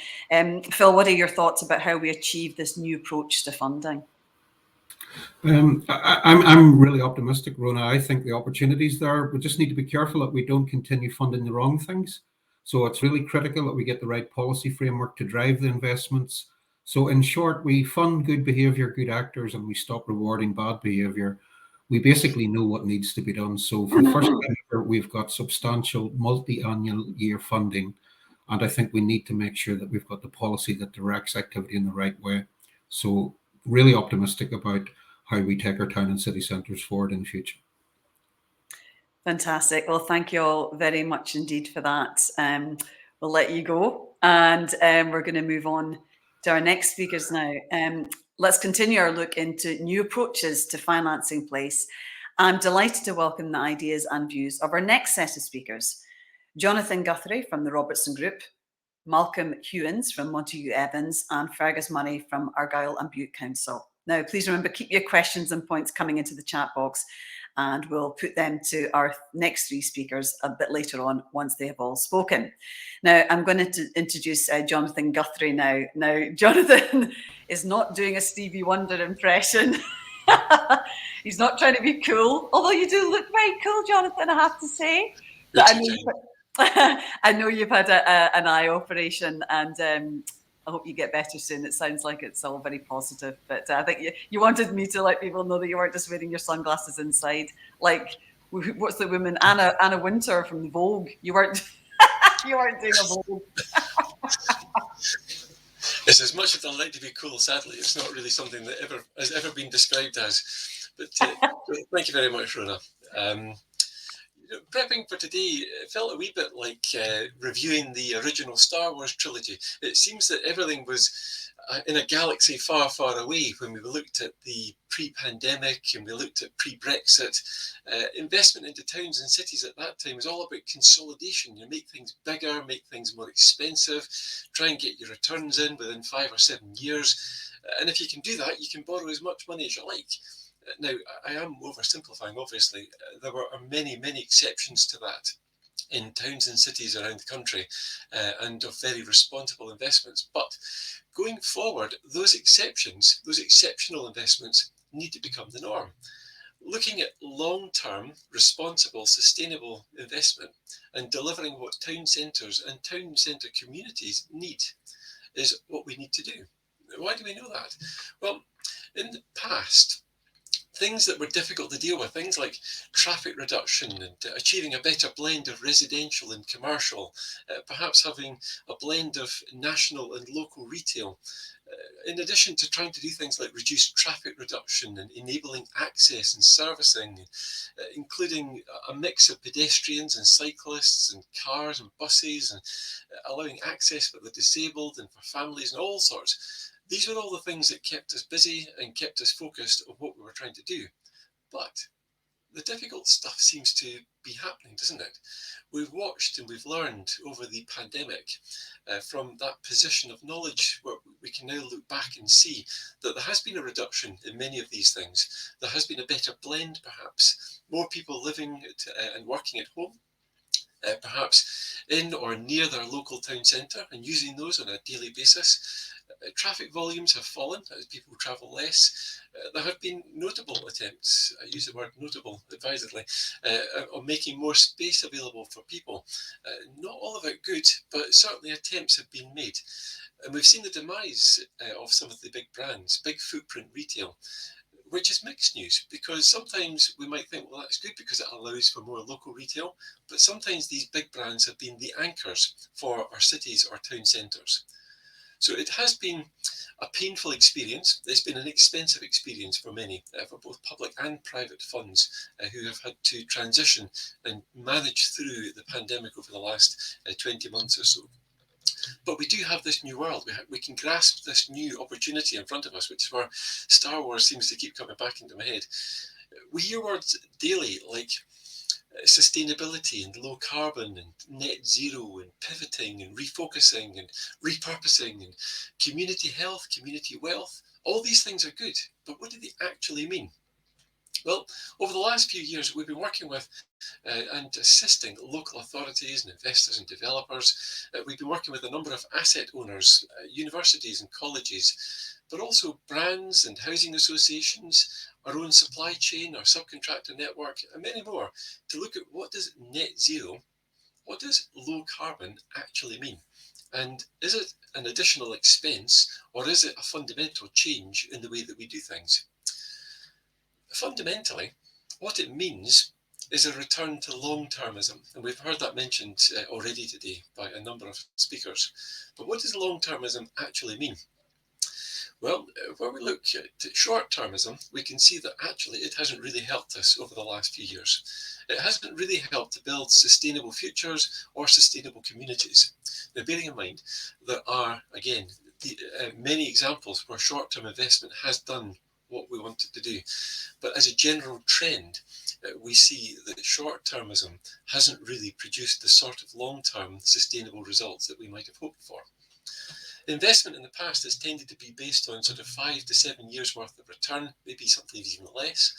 Phil, what are your thoughts about how we achieve this new approach to funding? I'm really optimistic, Rona. I think the opportunities there. We just need to be careful that we don't continue funding the wrong things. So it's really critical that we get the right policy framework to drive the investments. So in short, we fund good behaviour, good actors, and we stop rewarding bad behaviour. We basically know what needs to be done. So for the first time ever, we've got substantial multi-annual year funding. And I think we need to make sure that we've got the policy that directs activity in the right way. So really optimistic about how we take our town and city centres forward in the future. Fantastic. Well, thank you all very much indeed for that. We'll let you go, and we're going to move on to our next speakers now. Let's continue our look into new approaches to financing place. I'm delighted to welcome the ideas and views of our next set of speakers. Jonathan Guthrie from the Robertson Group, Malcolm Hewins from Montague Evans, and Fergus Money from Argyll and Bute Council. Now, please remember, keep your questions and points coming into the chat box, and we'll put them to our next three speakers a bit later on once they have all spoken. Now, I'm going to introduce Jonathan Guthrie now. Now, Jonathan is not doing a Stevie Wonder impression. He's not trying to be cool, although you do look very cool, Jonathan, I have to say. But I know you've had an eye operation, and I hope you get better soon. It sounds like it's all very positive, but I think you wanted me to let people know that you weren't just wearing your sunglasses inside. Like, what's the woman, Anna Wintour from the Vogue? You weren't you weren't doing a Vogue. It's as much as I like to be cool. Sadly, it's not really something that has ever been described as. But thank you very much, Rona. Prepping for today, it felt a wee bit like reviewing the original Star Wars trilogy. It seems that everything was in a galaxy far, far away when we looked at the pre-pandemic and we looked at pre-Brexit. Investment into towns and cities at that time was all about consolidation. You make things bigger, make things more expensive, try and get your returns in within 5 or 7 years. And if you can do that, you can borrow as much money as you like. Now, I am oversimplifying, obviously. There are many, many exceptions to that in towns and cities around the country and of very responsible investments. But going forward, those exceptions, those exceptional investments need to become the norm. Looking at long-term, responsible, sustainable investment and delivering what town centres and town centre communities need is what we need to do. Why do we know that? Well, in the past, things that were difficult to deal with, things like traffic reduction and achieving a better blend of residential and commercial, perhaps having a blend of national and local retail, in addition to trying to do things like reduce traffic reduction and enabling access and servicing, including a mix of pedestrians and cyclists and cars and buses, and allowing access for the disabled and for families and all sorts. These were all the things that kept us busy and kept us focused on what we were trying to do. But the difficult stuff seems to be happening, doesn't it? We've watched and we've learned over the pandemic from that position of knowledge where we can now look back and see that there has been a reduction in many of these things. There has been a better blend, perhaps, more people living and working at home. Perhaps in or near their local town centre and using those on a daily basis. Traffic volumes have fallen as people travel less. There have been notable attempts, I use the word notable advisedly, on making more space available for people. Not all of it good, but certainly attempts have been made. And we've seen the demise of some of the big brands, big footprint retail, which is mixed news, because sometimes we might think, well, that's good because it allows for more local retail, but sometimes these big brands have been the anchors for our cities or town centres. So it has been a painful experience. It's been an expensive experience for many, for both public and private funds who have had to transition and manage through the pandemic over the last 20 months or so. But we do have this new world. We can grasp this new opportunity in front of us, which is where Star Wars seems to keep coming back into my head. We hear words daily like sustainability and low carbon and net zero and pivoting and refocusing and repurposing and community health, community wealth. All these things are good, but what do they actually mean? Well, over the last few years, we've been working with and assisting local authorities and investors and developers. We've been working with a number of asset owners, universities and colleges, but also brands and housing associations, our own supply chain, our subcontractor network, and many more, to look at what does net zero, what does low carbon actually mean? And is it an additional expense, or is it a fundamental change in the way that we do things? Fundamentally, what it means is a return to long-termism. And we've heard that mentioned already today by a number of speakers. But what does long-termism actually mean? Well, when we look at short-termism, we can see that actually it hasn't really helped us over the last few years. It hasn't really helped to build sustainable futures or sustainable communities. Now, bearing in mind, there are, again, many examples where short-term investment has done what we wanted to do. But as a general trend, we see that short-termism hasn't really produced the sort of long-term sustainable results that we might have hoped for. Investment in the past has tended to be based on sort of 5 to 7 years worth of return, maybe something even less,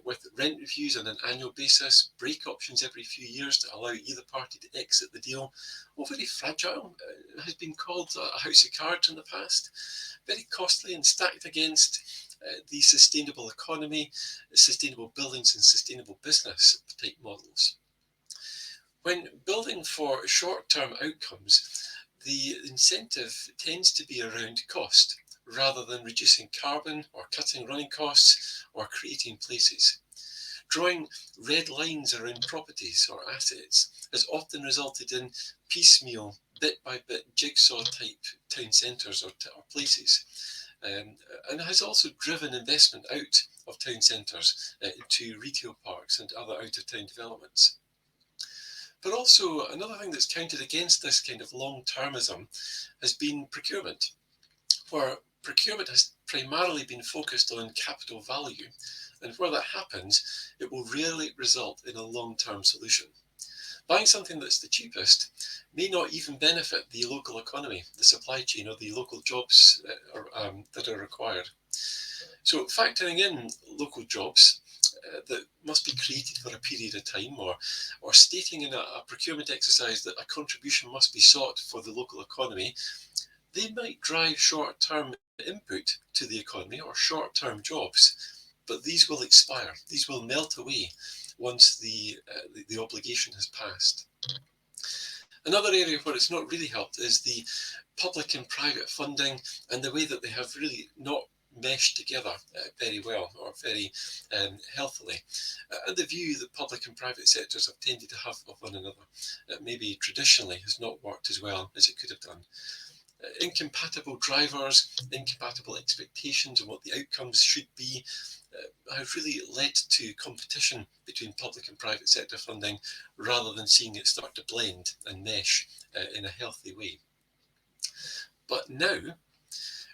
with rent reviews on an annual basis, break options every few years to allow either party to exit the deal. All very fragile. It has been called a house of cards in the past. Very costly and stacked against the sustainable economy, sustainable buildings and sustainable business type models. When building for short-term outcomes, the incentive tends to be around cost, rather than reducing carbon or cutting running costs or creating places. Drawing red lines around properties or assets has often resulted in piecemeal, bit-by-bit jigsaw-type town centres or places, and has also driven investment out of town centres into retail parks and other out-of-town developments. But also, another thing that's counted against this kind of long-termism has been procurement, where procurement has primarily been focused on capital value, and where that happens, it will rarely result in a long-term solution. Buying something that's the cheapest may not even benefit the local economy, the supply chain, or the local jobs that are required. So factoring in local jobs that must be created for a period of time, or stating in a procurement exercise that a contribution must be sought for the local economy, they might drive short-term input to the economy or short-term jobs, but these will expire. These will melt away once the obligation has passed. Another area where it's not really helped is the public and private funding and the way that they have really not meshed together very well or very healthily, and the view that public and private sectors have tended to have of one another maybe traditionally has not worked as well as it could have done. Incompatible drivers, incompatible expectations on what the outcomes should be have really led to competition between public and private sector funding rather than seeing it start to blend and mesh in a healthy way. But now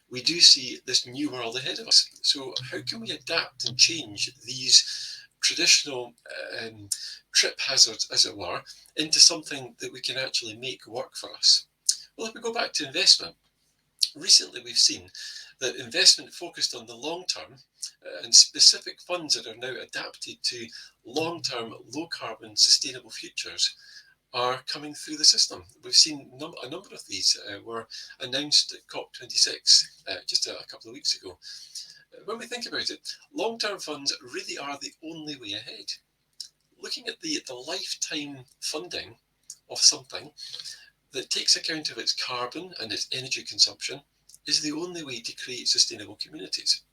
we do see this new world ahead of us. So how can we adapt and change these traditional trip hazards, as it were, into something that we can actually make work for us? Well, if we go back to investment, recently we've seen that investment focused on the long term and specific funds that are now adapted to long-term, low-carbon, sustainable futures are coming through the system. We've seen a number of these were announced at COP26 just a couple of weeks ago. When we think about it, long-term funds really are the only way ahead. Looking at the lifetime funding of something that takes account of its carbon and its energy consumption is the only way to create sustainable communities.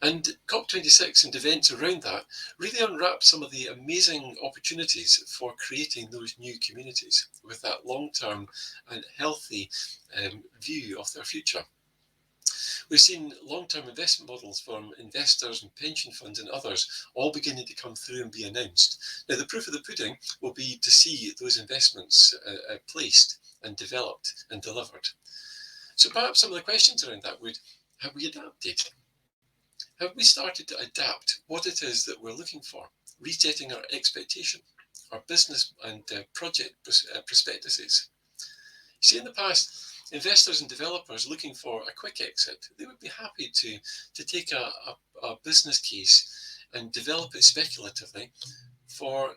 And COP26 and events around that really unwrap some of the amazing opportunities for creating those new communities with that long-term and healthy view of their future. We've seen long-term investment models from investors and pension funds and others all beginning to come through and be announced. Now, the proof of the pudding will be to see those investments placed and developed and delivered. So perhaps some of the questions around that would, have we adapted? Have we started to adapt what it is that we're looking for, resetting our expectation, our business and project prospectuses? See, in the past, investors and developers looking for a quick exit, they would be happy to take a business case and develop it speculatively for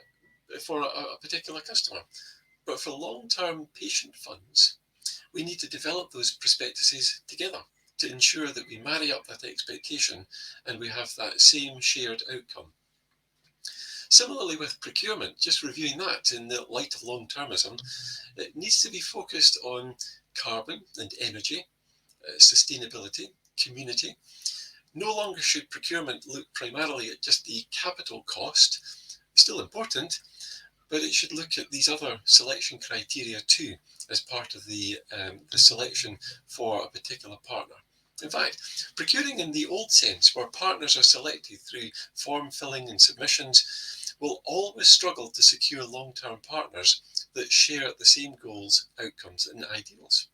a particular customer. But for long-term patient funds, we need to develop those prospectuses together to ensure that we marry up that expectation and we have that same shared outcome. Similarly with procurement, just reviewing that in the light of long-termism, it needs to be focused on carbon and energy, sustainability, community. No longer should procurement look primarily at just the capital cost, still important, but it should look at these other selection criteria too as part of the selection for a particular partner. In fact, procuring in the old sense, where partners are selected through form filling and submissions, will always struggle to secure long-term partners that share the same goals, outcomes and ideals.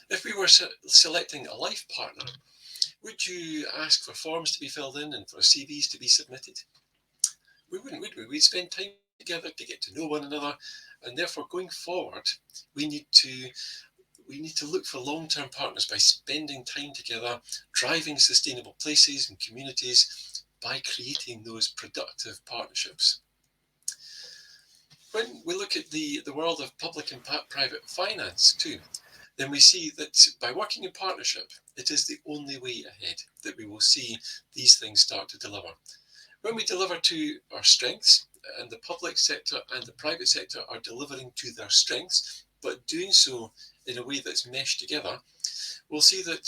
If we were selecting a life partner, would you ask for forms to be filled in and for CVs to be submitted? We wouldn't, would we? We'd spend time together to get to know one another, and therefore going forward, we need to look for long-term partners by spending time together, driving sustainable places and communities by creating those productive partnerships. When we look at the world of public and private finance too, then we see that by working in partnership, it is the only way ahead that we will see these things start to deliver. When we deliver to our strengths, and the public sector and the private sector are delivering to their strengths, but doing so in a way that's meshed together, we'll see that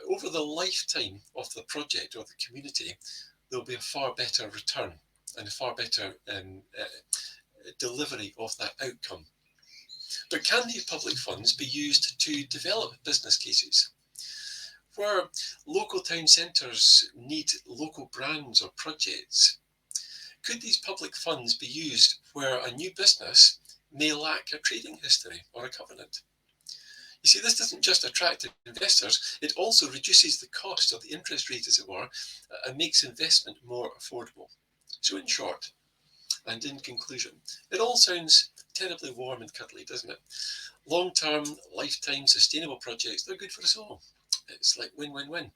over the lifetime of the project or the community, there'll be a far better return and a far better delivery of that outcome. But can these public funds be used to develop business cases? Where local town centres need local brands or projects, could these public funds be used where a new business may lack a trading history or a covenant? You see, this doesn't just attract investors, it also reduces the cost of the interest rate, as it were, and makes investment more affordable. So in short, and in conclusion, it all sounds terribly warm and cuddly, doesn't it? Long-term, lifetime, sustainable projects, they're good for us all. It's like win-win-win.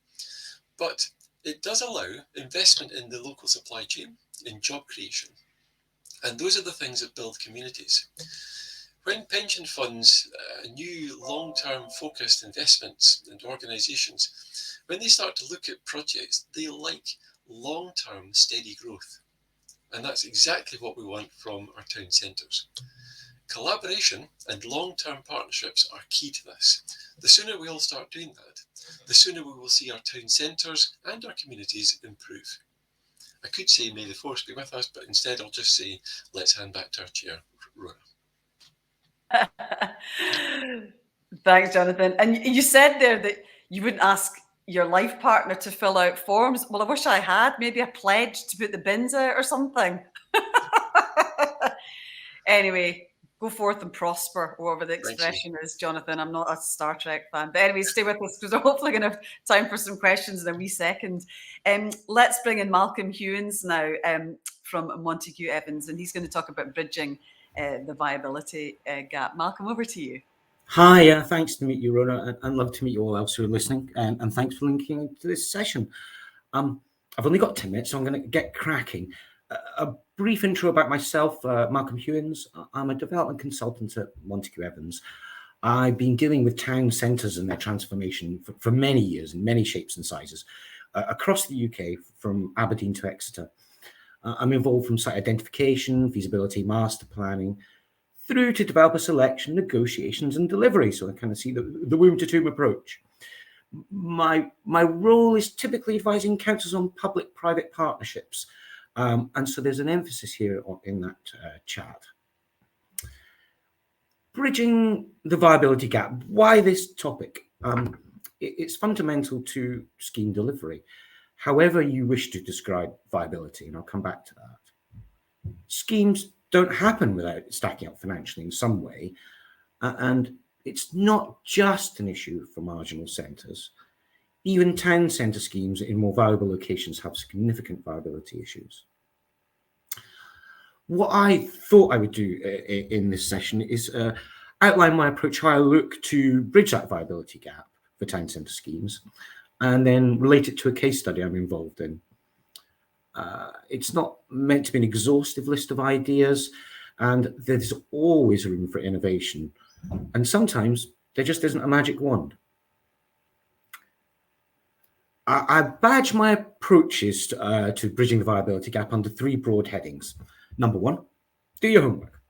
But it does allow investment in the local supply chain, in job creation. And those are the things that build communities. When pension funds, new long-term focused investments and organisations, when they start to look at projects, they like long-term steady growth. And that's exactly what we want from our town centres. Collaboration and long-term partnerships are key to this. The sooner we all start doing that, the sooner we will see our town centres and our communities improve. I could say may the force be with us, but instead I'll just say let's hand back to our chair, Rona. Thanks, Jonathan. And you said there that you wouldn't ask your life partner to fill out forms. Well, I wish I had. Maybe a pledge to put the bins out or something. Anyway, go forth and prosper, whatever the expression is, Jonathan. I'm not a Star Trek fan. But anyway, stay with us because we're hopefully going to have time for some questions in a wee second. Let's bring in Malcolm Hewins now from Montague Evans, and he's going to talk about bridging the viability gap. Malcolm, over to you. Hi, thanks to meet you, Rona, and love to meet you all else who are listening, and thanks for linking to this session. I've only got 10 minutes, so I'm going to get cracking. A brief intro about myself, Malcolm Hewins. I'm a development consultant at Montague Evans. I've been dealing with town centres and their transformation for many years in many shapes and sizes across the UK, from Aberdeen to Exeter. I'm involved from site identification, feasibility, master planning, through to developer selection, negotiations, and delivery. So I kind of see the womb to tomb approach. My role is typically advising councils on public-private partnerships. And so there's an emphasis here in that chart. Bridging the viability gap. Why this topic? It's fundamental to scheme delivery, however you wish to describe viability, and I'll come back to that. Schemes don't happen without stacking up financially in some way, and it's not just an issue for marginal centres. Even town centre schemes in more valuable locations have significant viability issues. What I thought I would do in this session is outline my approach, how I look to bridge that viability gap for town centre schemes, and then relate it to a case study I'm involved in. It's not meant to be an exhaustive list of ideas, and there's always room for innovation. And sometimes there just isn't a magic wand. I badge my approaches to bridging the viability gap under 3 broad headings. Number 1, do your homework.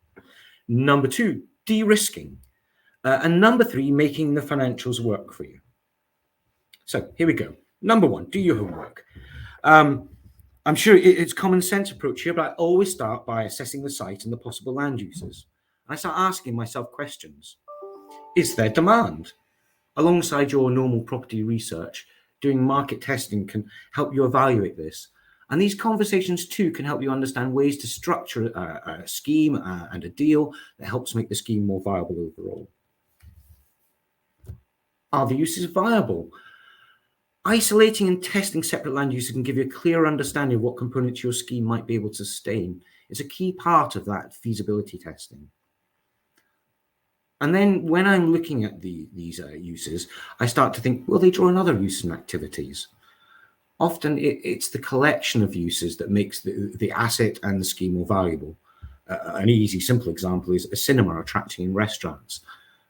Number 2, de-risking. And number 3, making the financials work for you. So here we go. Number 1, do your homework. I'm sure it's common sense approach here, but I always start by assessing the site and the possible land uses. I start asking myself questions. Is there demand? Alongside your normal property research, doing market testing can help you evaluate this. And these conversations too can help you understand ways to structure a scheme and a deal that helps make the scheme more viable overall. Are the uses viable? Isolating and testing separate land uses can give you a clear understanding of what components your scheme might be able to sustain. It's a key part of that feasibility testing. And then when I'm looking at these uses, I start to think, will they draw in other uses and activities? Often it's the collection of uses that makes the asset and the scheme more valuable. An easy, simple example is a cinema attracting in restaurants.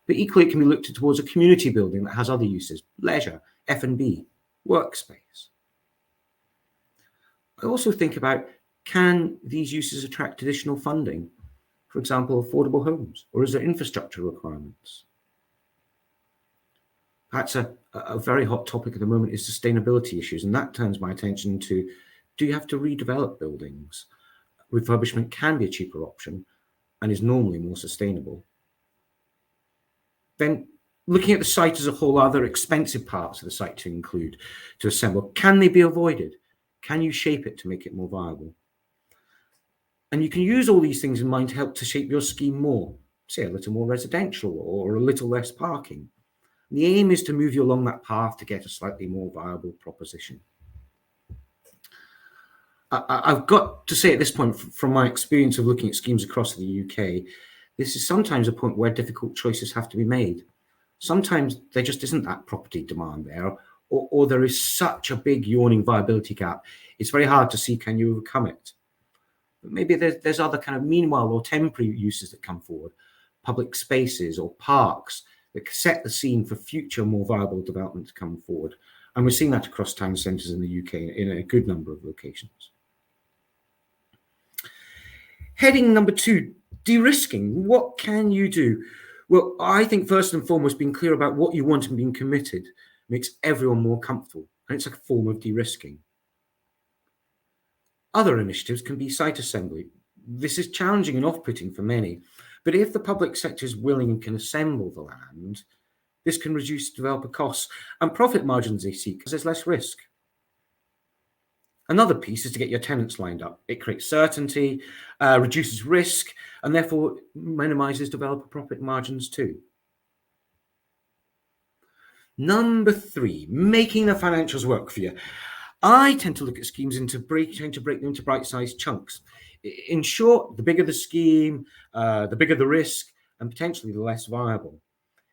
But equally, it can be looked at towards a community building that has other uses, leisure, F&B, workspace. I also think about, can these uses attract additional funding? for example, affordable homes, or is there infrastructure requirements? Perhaps a very hot topic at the moment is sustainability issues, and that turns my attention to, do you have to redevelop buildings? Refurbishment can be a cheaper option and is normally more sustainable. Then, looking at the site as a whole, are there expensive parts of the site to include, to assemble? Can they be avoided? Can you shape it to make it more viable? And you can use all these things in mind to help to shape your scheme more, say a little more residential or a little less parking. And the aim is to move you along that path to get a slightly more viable proposition. I've got to say at this point, from my experience of looking at schemes across the UK, this is sometimes a point where difficult choices have to be made. Sometimes there just isn't that property demand there, or there is such a big yawning viability gap, it's very hard to see can you overcome it. But maybe there's other kind of meanwhile or temporary uses that come forward, public spaces or parks that set the scene for future more viable development to come forward. And we're seeing that across town centres in the UK in a good number of locations. Heading number 2, de-risking. What can you do? Well, I think first and foremost, being clear about what you want and being committed makes everyone more comfortable, and it's a form of de-risking. Other initiatives can be site assembly. This is challenging and off-putting for many, but if the public sector is willing and can assemble the land, this can reduce developer costs and profit margins they seek, because there's less risk. Another piece is to get your tenants lined up. It creates certainty, reduces risk, and therefore minimises developer profit margins too. Number 3, making the financials work for you. I tend to look at schemes trying to break them into bite-sized chunks. In short, the bigger the scheme, the bigger the risk, and potentially the less viable.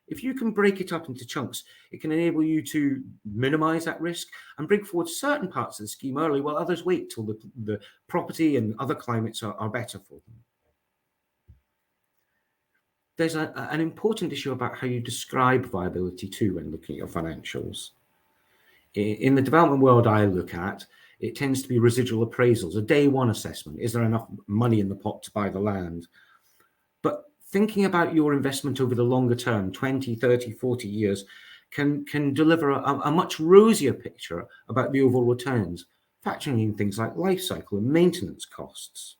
If you can break it up into chunks, it can enable you to minimise that risk and bring forward certain parts of the scheme early, while others wait till the property and other climates are better for them. There's an important issue about how you describe viability too when looking at your financials. In the development world I look at, it tends to be residual appraisals, a day one assessment. Is there enough money in the pot to buy the land? But thinking about your investment over the longer term, 20, 30, 40 years, can deliver a much rosier picture about the overall returns, factoring in things like life cycle and maintenance costs.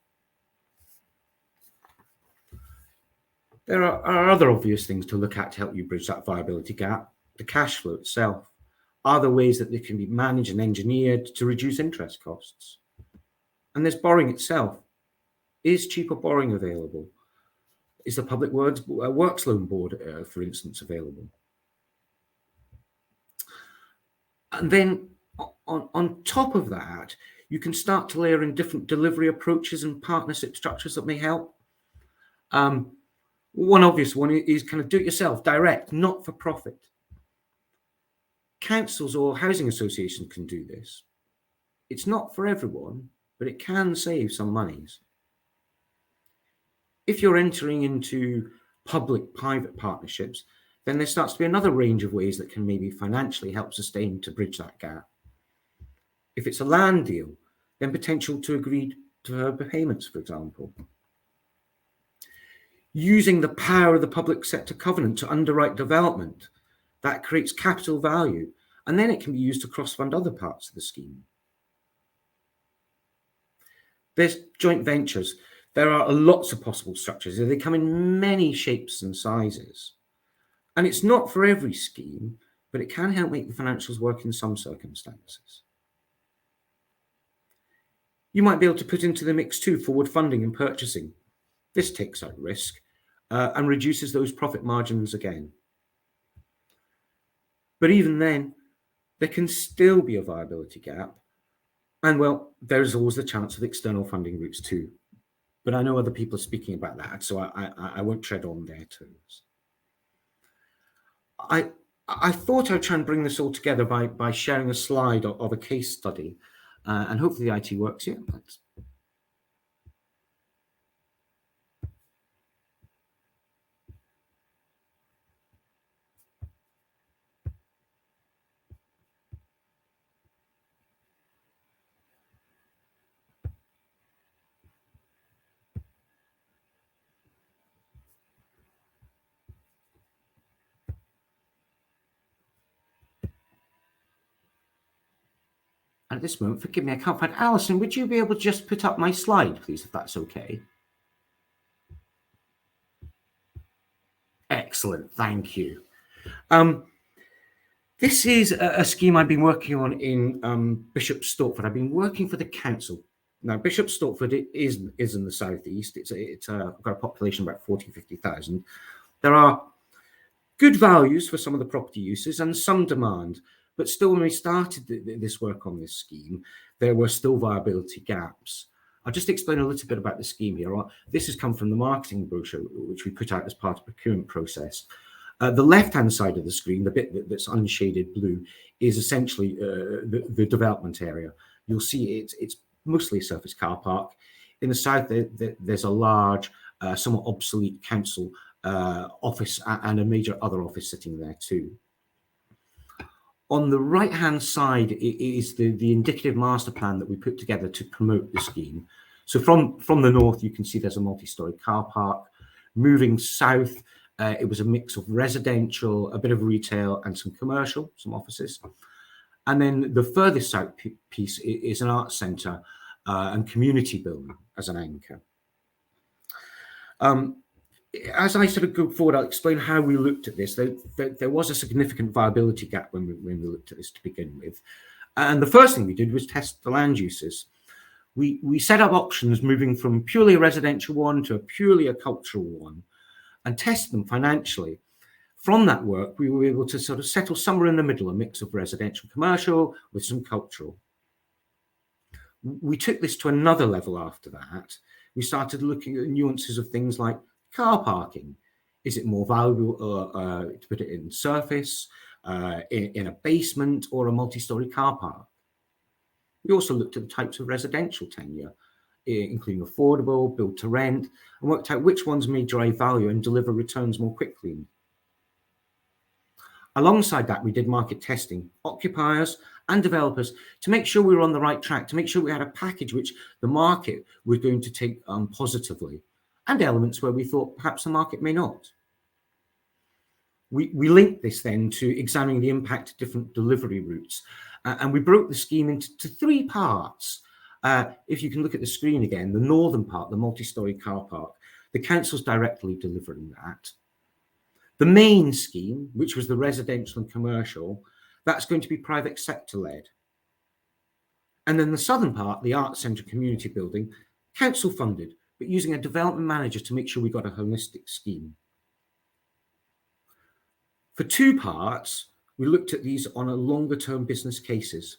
There are other obvious things to look at to help you bridge that viability gap. The cash flow itself. Are there ways that they can be managed and engineered to reduce interest costs? And there's borrowing itself. Is cheaper borrowing available? Is the Public Works Loan Board, for instance, available? And then on top of that, you can start to layer in different delivery approaches and partnership structures that may help. One obvious one is kind of do-it-yourself, direct, not for profit. Councils or housing associations can do this. It's not for everyone, but it can save some monies. If you're entering into public-private partnerships, then there starts to be another range of ways that can maybe financially help sustain to bridge that gap. If it's a land deal, then potential to agree to payments, for example. Using the power of the public sector covenant to underwrite development, that creates capital value, and then it can be used to cross-fund other parts of the scheme. There's joint ventures. There are lots of possible structures. They come in many shapes and sizes. And it's not for every scheme, but it can help make the financials work in some circumstances. You might be able to put into the mix too forward funding and purchasing. This takes out risk and reduces those profit margins again. But even then, there can still be a viability gap. And well, there's always the chance of external funding routes too. But I know other people are speaking about that, so I won't tread on their toes. I thought I'd try and bring this all together by sharing a slide of a case study, and hopefully the IT works here. Thanks. And at this moment, forgive me, I can't find Alison. Would you be able to just put up my slide, please, if that's okay? Excellent, thank you. This is a scheme I've been working on in Bishop Stortford. I've been working for the council. Now, Bishop Stortford is in the southeast. It's got a population of about 40, 50,000. There are good values for some of the property uses and some demand, but still when we started this work on this scheme, there were still viability gaps. I'll just explain a little bit about the scheme here. This has come from the marketing brochure, which we put out as part of the procurement process. The left-hand side of the screen, the bit that's unshaded blue, is essentially the development area. You'll see it's mostly a surface car park. In the south, there's a large, somewhat obsolete council office and a major other office sitting there too. On the right-hand side is the indicative master plan that we put together to promote the scheme. So from the north, you can see there's a multi-storey car park. Moving south, it was a mix of residential, a bit of retail, and some commercial, some offices. And then the furthest south piece is an arts centre and community building as an anchor. As I sort of go forward, I'll explain how we looked at this. There was a significant viability gap when we looked at this to begin with. And the first thing we did was test the land uses. We set up options moving from purely a residential one to purely a cultural one and test them financially. From that work, we were able to sort of settle somewhere in the middle, a mix of residential commercial with some cultural. We took this to another level after that. We started looking at nuances of things like car parking. Is it more valuable to put it in surface, in a basement, or a multi-storey car park? We also looked at the types of residential tenure, including affordable, build to rent, and worked out which ones may drive value and deliver returns more quickly. Alongside that, we did market testing, occupiers and developers, to make sure we were on the right track, to make sure we had a package which the market was going to take positively, and elements where we thought perhaps the market may not. We linked this then to examining the impact of different delivery routes, and we broke the scheme into three parts. If you can look at the screen again, the northern part, the multi-storey car park, the council's directly delivering that. The main scheme, which was the residential and commercial, that's going to be private sector led. And then the southern part, the arts centre community building, council funded, but using a development manager to make sure we got a holistic scheme. For two parts, we looked at these on a longer term business cases.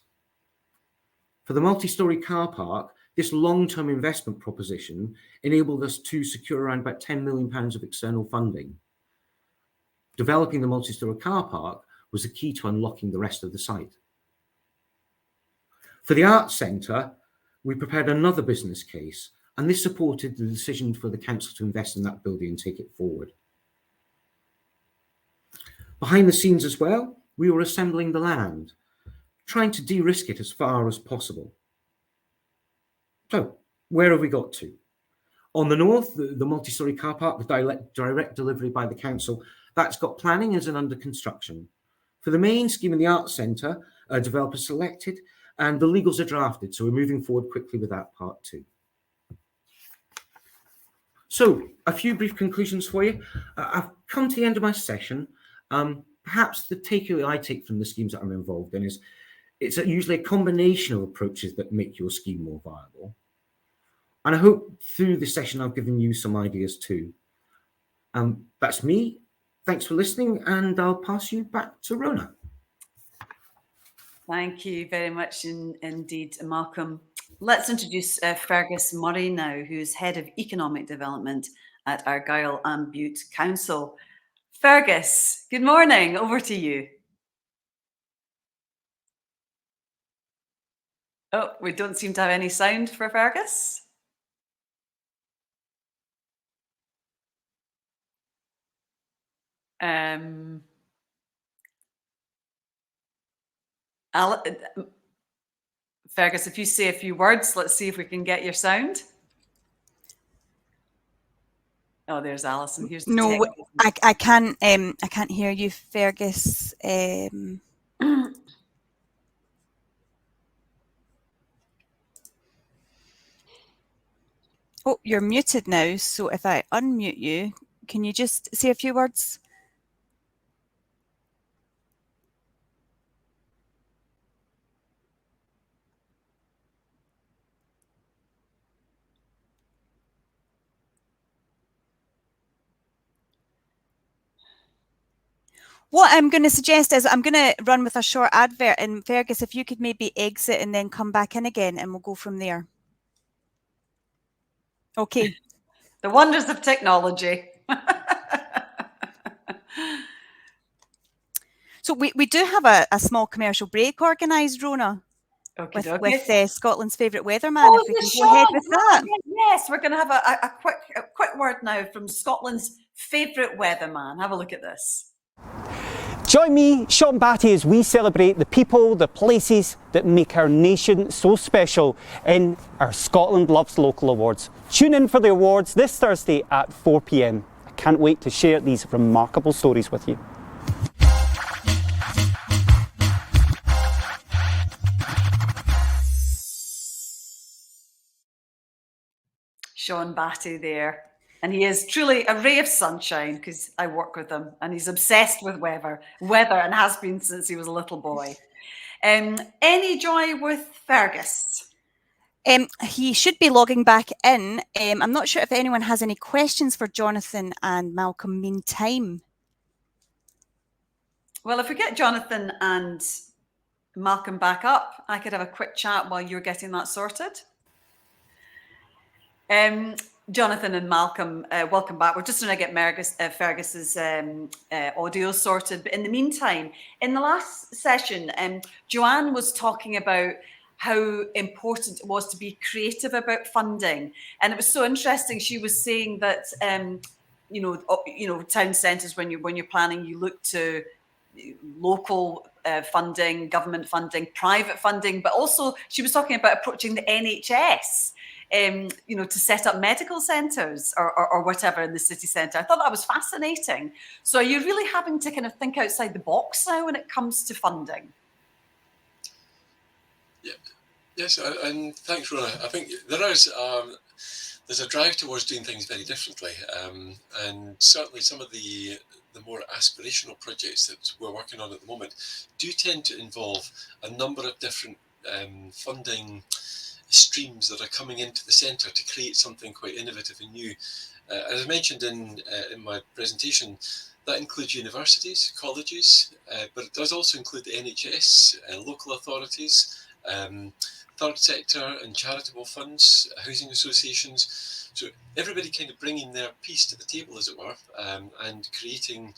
For the multi-storey car park, this long-term investment proposition enabled us to secure around about £10 million of external funding. Developing the multi-storey car park was the key to unlocking the rest of the site. For the arts centre, we prepared another business case, and this supported the decision for the council to invest in that building and take it forward. Behind the scenes as well, we were assembling the land, trying to de-risk it as far as possible. So, where have we got to? On the north, the multi-storey car park, the direct delivery by the council, that's got planning and is under construction. For the main scheme in the arts centre, a developer selected and the legals are drafted, so we're moving forward quickly with that part too. So, a few brief conclusions for you. I've come to the end of my session. Perhaps the takeaway I take from the schemes that I'm involved in is it's usually a combination of approaches that make your scheme more viable. And I hope through this session I've given you some ideas too. That's me. Thanks for listening, and I'll pass you back to Rona. Thank you very much indeed, Malcolm. Let's introduce Fergus Murray now, who's Head of Economic Development at Argyll and Bute Council. Fergus, good morning. Over to you. Oh, we don't seem to have any sound for Fergus. Fergus, if you say a few words, let's see if we can get your sound. Oh, there's Alison. Here's the no, I can't hear you, Fergus. you're muted now. So if I unmute you, can you just say a few words? What I'm going to suggest is I'm going to run with a short advert, and Fergus, if you could maybe exit and then come back in again, and we'll go from there. Okay. The wonders of technology. So we do have a small commercial break organised, Rona, Okay, with Scotland's favourite weatherman. Oh, if we can Sean, go ahead with that. Yes, we're going to have a quick word now from Scotland's favourite weatherman. Have a look at this. Join me, Sean Batty, as we celebrate the people, the places that make our nation so special in our Scotland Loves Local Awards. Tune in for the awards this Thursday at 4 p.m. I can't wait to share these remarkable stories with you. Sean Batty there. And he is truly a ray of sunshine because I work with him, and he's obsessed with weather and has been since he was a little boy. Any joy with Fergus? He should be logging back in. I'm not sure if anyone has any questions for Jonathan and Malcolm meantime. Well, if we get Jonathan and Malcolm back up, I could have a quick chat while you're getting that sorted. Jonathan and Malcolm, welcome back. We're just going to get Fergus's audio sorted. But in the meantime, in the last session, Joanne was talking about how important it was to be creative about funding. And it was so interesting. She was saying that, town centres, when you're planning, you look to local funding, government funding, private funding, but also she was talking about approaching the NHS. To set up medical centres or whatever in the city centre. I thought that was fascinating. So are you really having to kind of think outside the box now when it comes to funding? Yeah. Yes, and thanks, Rona. I think there's a drive towards doing things very differently, and certainly some of the more aspirational projects that we're working on at the moment do tend to involve a number of different funding streams that are coming into the centre to create something quite innovative and new. As I mentioned in my presentation, that includes universities, colleges, but it does also include the NHS, local authorities, third sector and charitable funds, housing associations. So everybody kind of bringing their piece to the table, as it were, and creating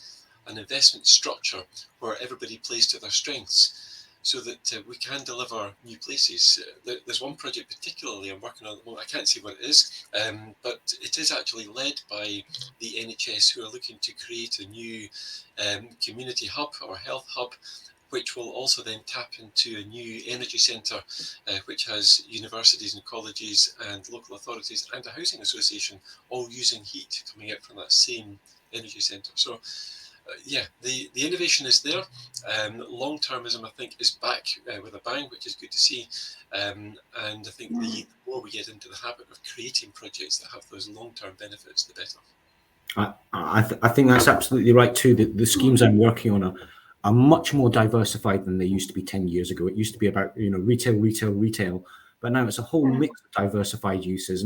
an investment structure where everybody plays to their strengths, so that we can deliver new places. There's one project particularly I'm working on at the moment. I can't say what it is, but it is actually led by the NHS, who are looking to create a new community hub or health hub, which will also then tap into a new energy centre, which has universities and colleges and local authorities and a housing association all using heat coming out from that same energy centre. So the innovation is there. Long-termism, I think, is back with a bang, which is good to see. And I think the more we get into the habit of creating projects that have those long-term benefits, the better. I think that's absolutely right too. The schemes I'm working on are much more diversified than they used to be 10 years ago. It used to be about retail, but now it's a whole mix of diversified uses.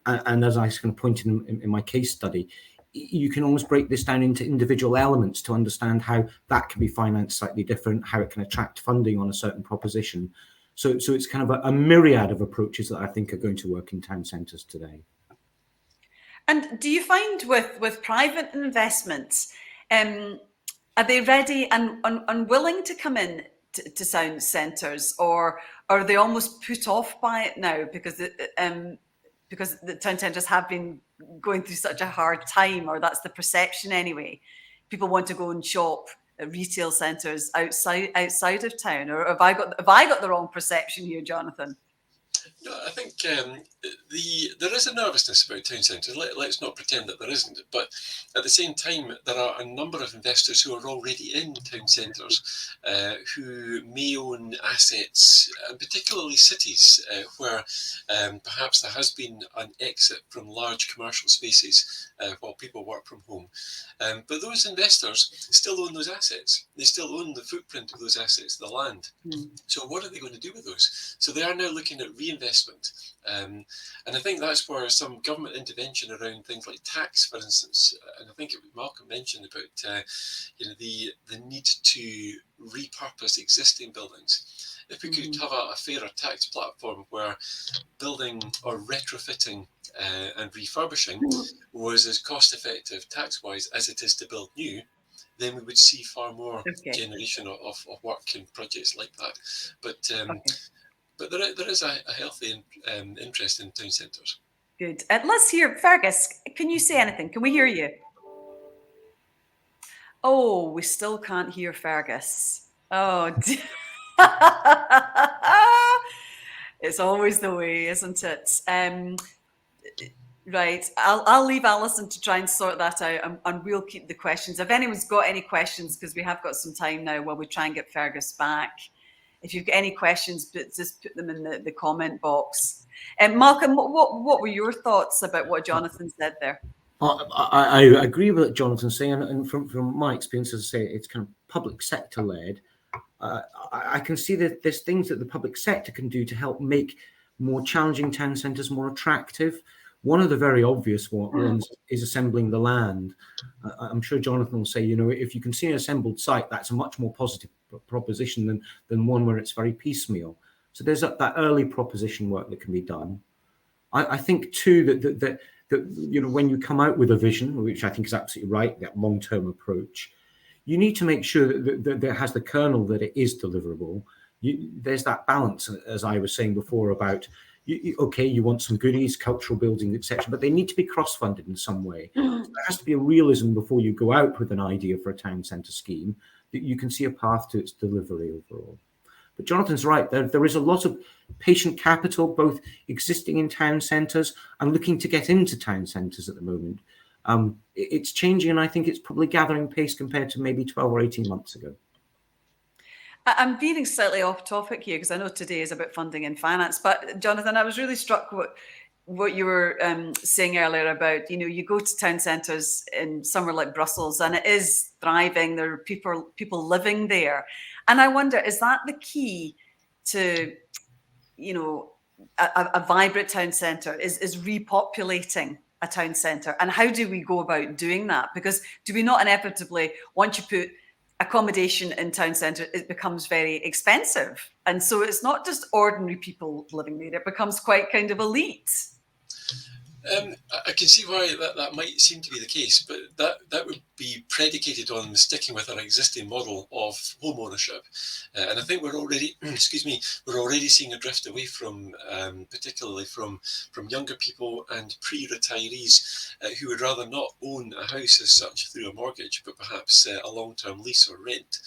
And as I was going to point in my case study, you can almost break this down into individual elements to understand how that can be financed slightly different, how it can attract funding on a certain proposition. So it's kind of a myriad of approaches that I think are going to work in town centres today. And do you find with private investments, are they ready and willing to come in to town centres, or are they almost put off by it now because the town centres have been going through such a hard time, or that's the perception anyway? People want to go and shop at retail centres outside of town, or have I got the wrong perception here, Jonathan? No, I think there is a nervousness about town centres. Let's not pretend that there isn't. But at the same time, there are a number of investors who are already in town centres who may own assets, and particularly cities where perhaps there has been an exit from large commercial spaces while people work from home. But those investors still own those assets. They still own the footprint of those assets, the land. So what are they going to do with those? So they are now looking at reinvestment. And I think that's where some government intervention around things like tax, for instance, and I think Malcolm mentioned about the need to repurpose existing buildings. If we could have a fairer tax platform where building or retrofitting and refurbishing was as cost effective tax-wise as it is to build new, then we would see far more generation of work in projects like that. But there is a healthy interest in town centres. Good. Let's hear, Fergus, can you say anything? Can we hear you? Oh, we still can't hear Fergus. Oh, it's always the way, isn't it? Right, I'll leave Alison to try and sort that out, and we'll keep the questions. If anyone's got any questions, because we have got some time now while we try and get Fergus back. If you've got any questions, just put them in the comment box. Malcolm, what were your thoughts about what Jonathan said there? I agree with what Jonathan's saying, and from my experience, as I say, it's kind of public sector led. I can see that there's things that the public sector can do to help make more challenging town centres more attractive. One of the very obvious ones is assembling the land. I'm sure Jonathan will say, if you can see an assembled site, that's a much more positive proposition than one where it's very piecemeal. So there's that early proposition work that can be done. I think too that when you come out with a vision, which I think is absolutely right, that long-term approach, you need to make sure that it has the kernel that it is deliverable. There's that balance, as I was saying before, about you want some goodies, cultural buildings, etc., but they need to be cross-funded in some way. So there has to be a realism before you go out with an idea for a town centre scheme that you can see a path to its delivery overall. But Jonathan's right. There is a lot of patient capital, both existing in town centres and looking to get into town centres at the moment. It's changing, and I think it's probably gathering pace compared to maybe 12 or 18 months ago. I'm veering slightly off topic here because I know today is about funding and finance. But Jonathan, I was really struck what you were saying earlier about, you go to town centres in somewhere like Brussels and it is thriving. There are people living there. And I wonder, is that the key to, a vibrant town centre is repopulating a town centre? And how do we go about doing that? Because do we not inevitably, once you put accommodation in town centre, it becomes very expensive, and so it's not just ordinary people living there, it becomes quite kind of elite. I can see why that might seem to be the case, but that would be predicated on sticking with our existing model of home ownership, and I think we're already seeing a drift away from particularly from younger people and pre-retirees who would rather not own a house as such through a mortgage, but perhaps a long-term lease or rent.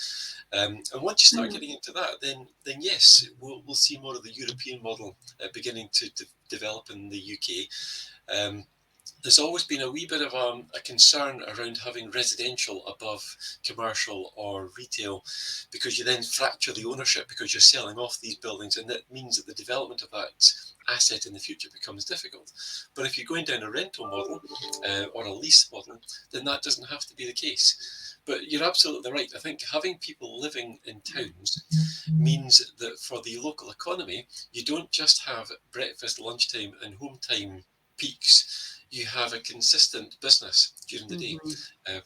And once you start getting into that, then yes, we'll see more of the European model beginning to develop in the UK. There's always been a wee bit of a concern around having residential above commercial or retail, because you then fracture the ownership because you're selling off these buildings, and that means that the development of that asset in the future becomes difficult. But if you're going down a rental model or a lease model, then that doesn't have to be the case. But you're absolutely right. I think having people living in towns means that for the local economy, you don't just have breakfast, lunchtime and home time peaks. You have a consistent business during the day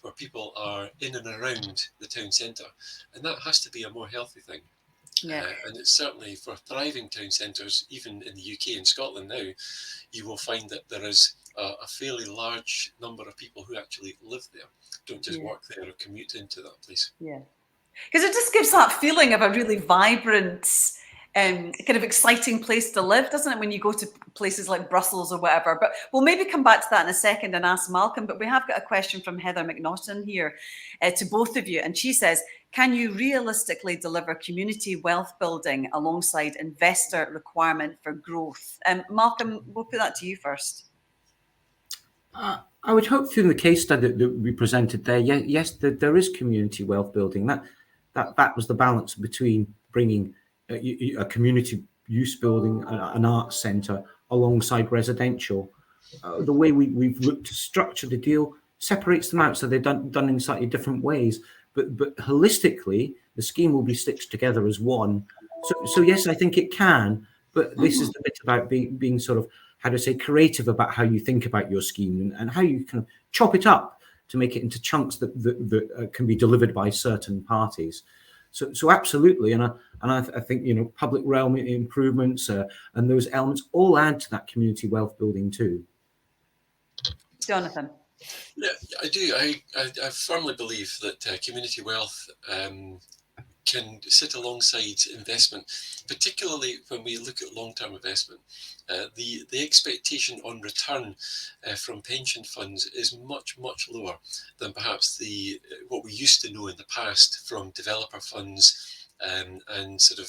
where people are in and around the town centre. And that has to be a more healthy thing. Yeah. And it's certainly for thriving town centres, even in the UK and Scotland now, you will find that there is a fairly large number of people who actually live there, don't just work there or commute into that place. Yeah, because it just gives that feeling of a really vibrant, kind of exciting place to live, doesn't it, when you go to places like Brussels or whatever? But we'll maybe come back to that in a second and ask Malcolm. But we have got a question from Heather McNaughton here to both of you. And she says, can you realistically deliver community wealth building alongside investor requirement for growth? Malcolm, we'll put that to you first. I would hope through the case study that we presented there, yes, there is community wealth building. That was the balance between bringing a community use building, an arts centre, alongside residential. The way we've looked to structure the deal separates them out, so they're done in slightly different ways. But holistically, the scheme will be stitched together as one. So yes, I think it can. But this is the bit about being sort of, how to say, creative about how you think about your scheme and how you kind of chop it up to make it into chunks that can be delivered by certain parties. So absolutely, and I think public realm improvements and those elements all add to that community wealth building too. Jonathan. Yeah, I do. I firmly believe that community wealth can sit alongside investment, particularly when we look at long-term investment. The expectation on return from pension funds is much lower than perhaps what we used to know in the past from developer funds and sort of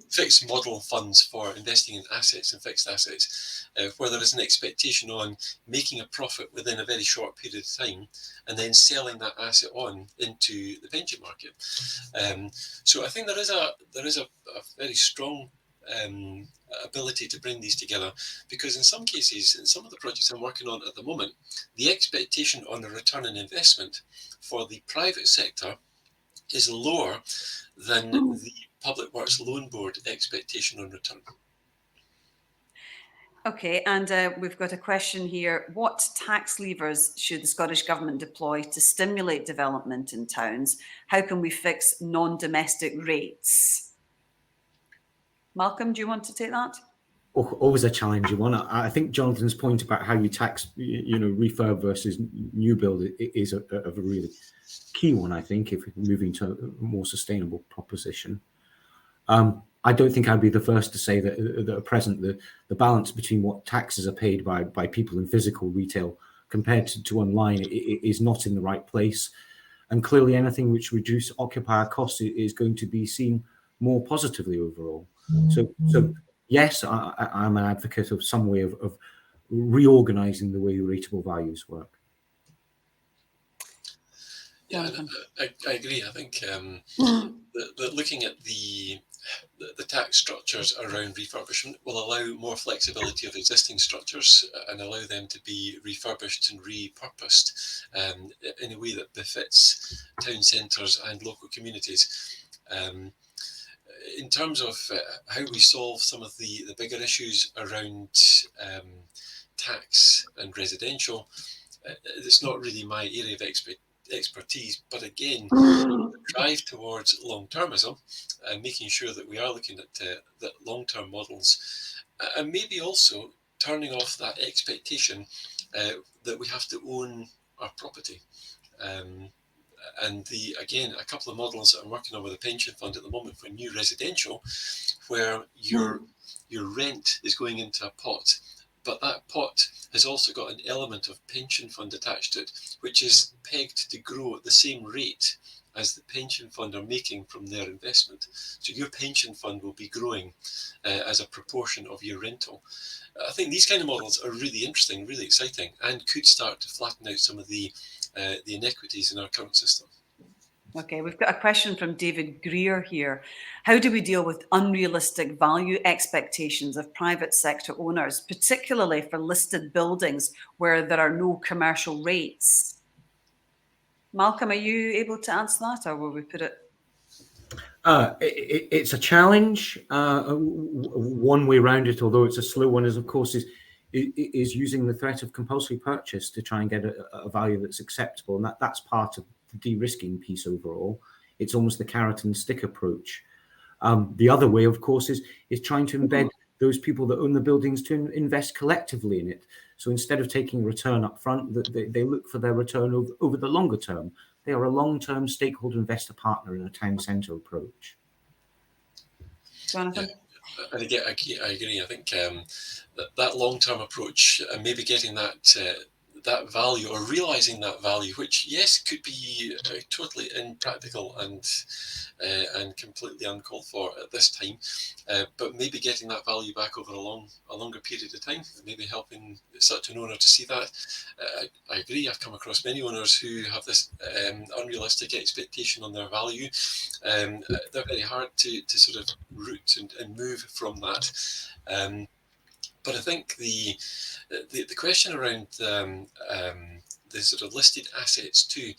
fixed model funds for investing in assets and fixed assets, where there is an expectation on making a profit within a very short period of time and then selling that asset on into the pension market. So I think there is a very strong ability to bring these together, because in some cases, in some of the projects I'm working on at the moment, the expectation on a return on investment for the private sector is lower than the Public Works Loan Board expectation on return. Okay, and we've got a question here. What tax levers should the Scottish Government deploy to stimulate development in towns? How can we fix non-domestic rates? Malcolm, do you want to take that? Always a challenging one. I think Jonathan's point about how you tax, refurb versus new build is a really key one. I think if we're moving to a more sustainable proposition, I don't think I'd be the first to say that at present the balance between what taxes are paid by people in physical retail compared to online is not in the right place, and clearly anything which reduce occupier costs is going to be seen more positively overall. So yes, I'm an advocate of some way of reorganising the way rateable values work. Yeah, I agree. I think that looking at the tax structures around refurbishment will allow more flexibility of existing structures and allow them to be refurbished and repurposed in a way that befits town centres and local communities. In terms of how we solve some of the bigger issues around tax and residential, it's not really my area of expertise, but again, the drive towards long-termism and making sure that we are looking at that long-term models, and maybe also turning off that expectation that we have to own our property. And again, a couple of models that I'm working on with a pension fund at the moment for new residential, where your rent is going into a pot, but that pot has also got an element of pension fund attached to it, which is pegged to grow at the same rate as the pension fund are making from their investment. So your pension fund will be growing as a proportion of your rental. I think these kind of models are really interesting, really exciting, and could start to flatten out some of the inequities in our current system. Okay, we've got a question from David Greer here. How do we deal with unrealistic value expectations of private sector owners, particularly for listed buildings where there are no commercial rates? Malcolm, are you able to answer that, or will we put it? It's a challenge. One way around it, although it's a slow one, is of course is using the threat of compulsory purchase to try and get a value that's acceptable, and that's part of the de-risking piece overall. It's almost the carrot and stick approach. The other way, of course, is trying to embed those people that own the buildings to invest collectively in it. So instead of taking a return up front, they look for their return over the longer term. They are a long-term stakeholder investor partner in a town centre approach. Jonathan? Yeah. And again, I agree. I think that long-term approach and maybe getting that that value, or realizing that value, which yes could be totally impractical and completely uncalled for at this time, but maybe getting that value back over a longer period of time, maybe helping such an owner to see that. I agree, I've come across many owners who have this unrealistic expectation on their value. They're very hard to sort of root and move from that. But I think the question around the sort of listed assets too,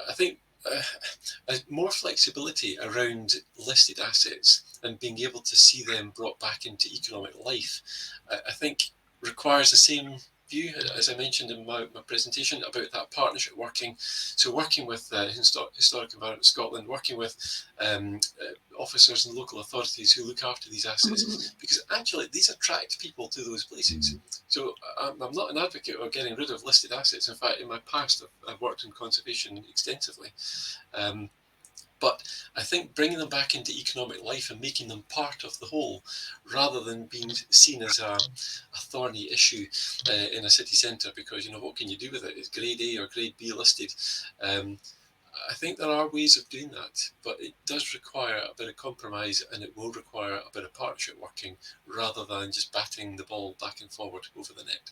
I think more flexibility around listed assets and being able to see them brought back into economic life, I think requires the same view as I mentioned in my presentation about that partnership working. So working with Historic Environment Scotland, working with officers and local authorities who look after these assets, because actually these attract people to those places. So I'm not an advocate of getting rid of listed assets. In fact, in my past, I've worked in conservation extensively. But I think bringing them back into economic life and making them part of the whole, rather than being seen as a thorny issue in a city centre, because, what can you do with it? It's grade A or grade B listed. I think there are ways of doing that, but it does require a bit of compromise, and it will require a bit of partnership working, rather than just batting the ball back and forward over the net.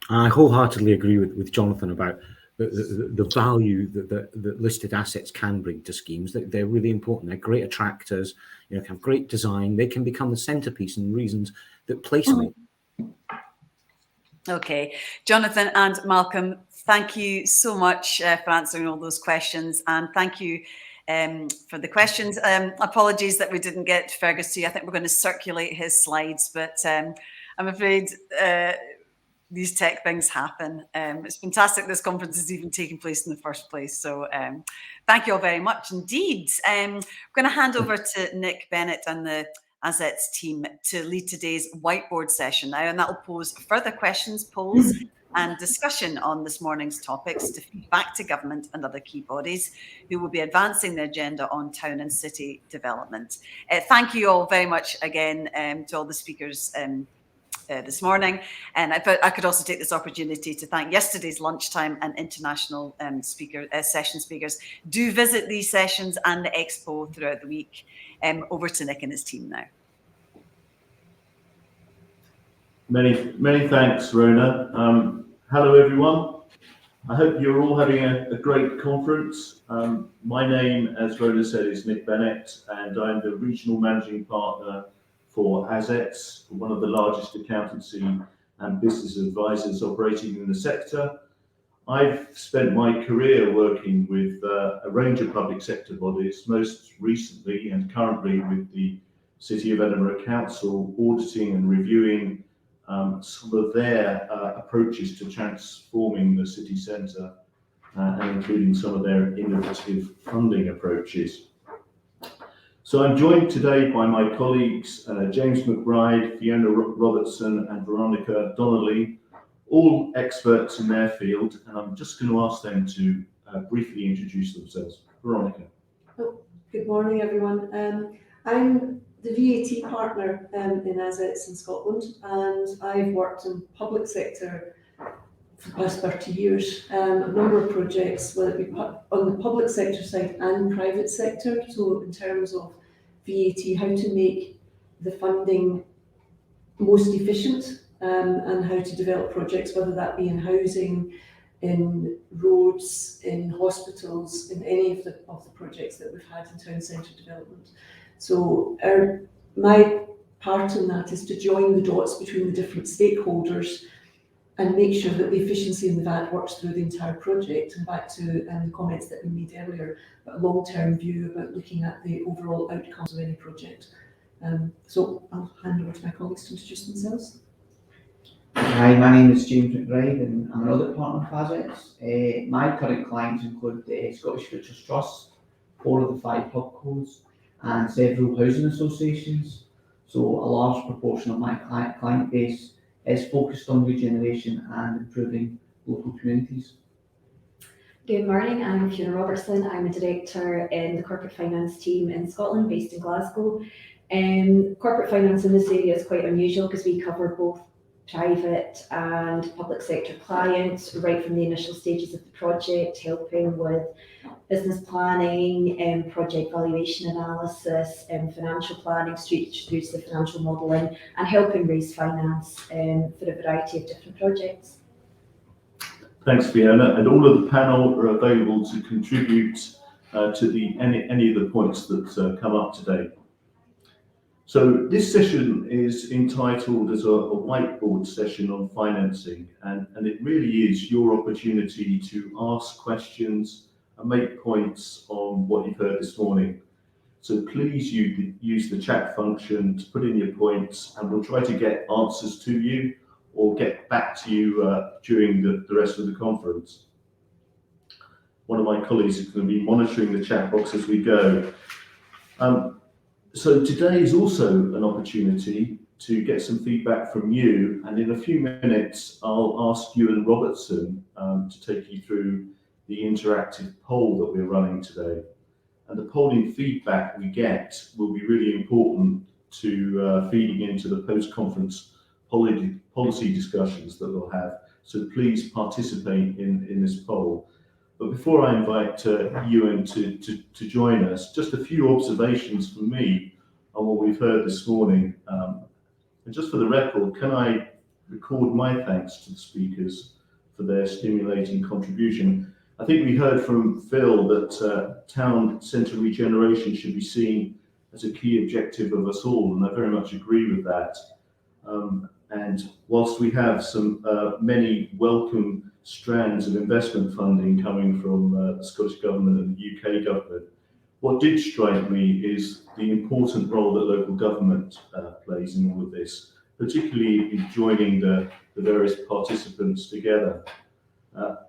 I wholeheartedly agree with Jonathan about the value that listed assets can bring to schemes. They're really important. They're great attractors. Can have great design. They can become the centerpiece and reasons that place them. Okay, Jonathan and Malcolm, thank you so much for answering all those questions, and thank you for the questions. Apologies that we didn't get Fergus to you. I think we're going to circulate his slides, but I'm afraid these tech things happen. It's fantastic this conference is even taking place in the first place. So thank you all very much indeed. I'm going to hand over to Nick Bennett and the Assets team to lead today's whiteboard session now, and that will pose further questions, polls and discussion on this morning's topics to feed back to government and other key bodies who will be advancing the agenda on town and city development. Thank you all very much again to all the speakers this morning, and I could also take this opportunity to thank yesterday's lunchtime and international session speakers. Do visit these sessions and the expo throughout the week. Over to Nick and his team now. Many thanks, Rona. Hello everyone. I hope you're all having a great conference. My name, as Rona said, is Nick Bennett, and I'm the Regional Managing Partner for Assets, one of the largest accountancy and business advisors operating in the sector. I've spent my career working with a range of public sector bodies, most recently and currently with the City of Edinburgh Council, auditing and reviewing some of their approaches to transforming the city centre, and including some of their innovative funding approaches. So I'm joined today by my colleagues, James McBride, Fiona Robertson and Veronica Donnelly, all experts in their field, and I'm just going to ask them to briefly introduce themselves. Veronica. Good morning, everyone. I'm the VAT partner in Assets in Scotland, and I've worked in public sector for the past 30 years, a number of projects, whether it be on the public sector side and private sector. So in terms of VAT, how to make the funding most efficient, and how to develop projects, whether that be in housing, in roads, in hospitals, in any of the projects that we've had in town centre development. So my part in that is to join the dots between the different stakeholders and make sure that the efficiency in the VAT works through the entire project. And back to the comments that we made earlier, a long-term view about looking at the overall outcomes of any project. So I'll hand over to my colleagues to introduce themselves. Hi, my name is James McBride and I'm an audit partner for Assets. My current clients include the Scottish Futures Trust, 4 of the 5 pubcos and several housing associations. So a large proportion of my client base is focused on regeneration and improving local communities. Good morning, I'm Fiona Robertson. I'm a director in the corporate finance team in Scotland, based in Glasgow. Corporate finance in this area is quite unusual because we cover both private and public sector clients, right from the initial stages of the project, helping with business planning, project valuation analysis, financial planning, straight through to the financial modelling, and helping raise finance for a variety of different projects. Thanks, Fiona. And all of the panel are available to contribute to any of the points that come up today. So this session is entitled as a whiteboard session on financing, and it really is your opportunity to ask questions and make points on what you've heard this morning. So please use the chat function to put in your points, and we'll try to get answers to you or get back to you during the rest of the conference. One of my colleagues is going to be monitoring the chat box as we go. So today is also an opportunity to get some feedback from you, and in a few minutes I'll ask Ewan Robertson to take you through the interactive poll that we're running today. And the polling feedback we get will be really important to feeding into the post-conference policy discussions that we'll have. So please participate in this poll. But before I invite Ewan to join us, just a few observations from me on what we've heard this morning. And just for the record, can I record my thanks to the speakers for their stimulating contribution? I think we heard from Phil that town centre regeneration should be seen as a key objective of us all, and I very much agree with that. And whilst we have some many welcome strands of investment funding coming from the Scottish Government and the UK Government, what did strike me is the important role that local government plays in all of this, particularly in joining the various participants together.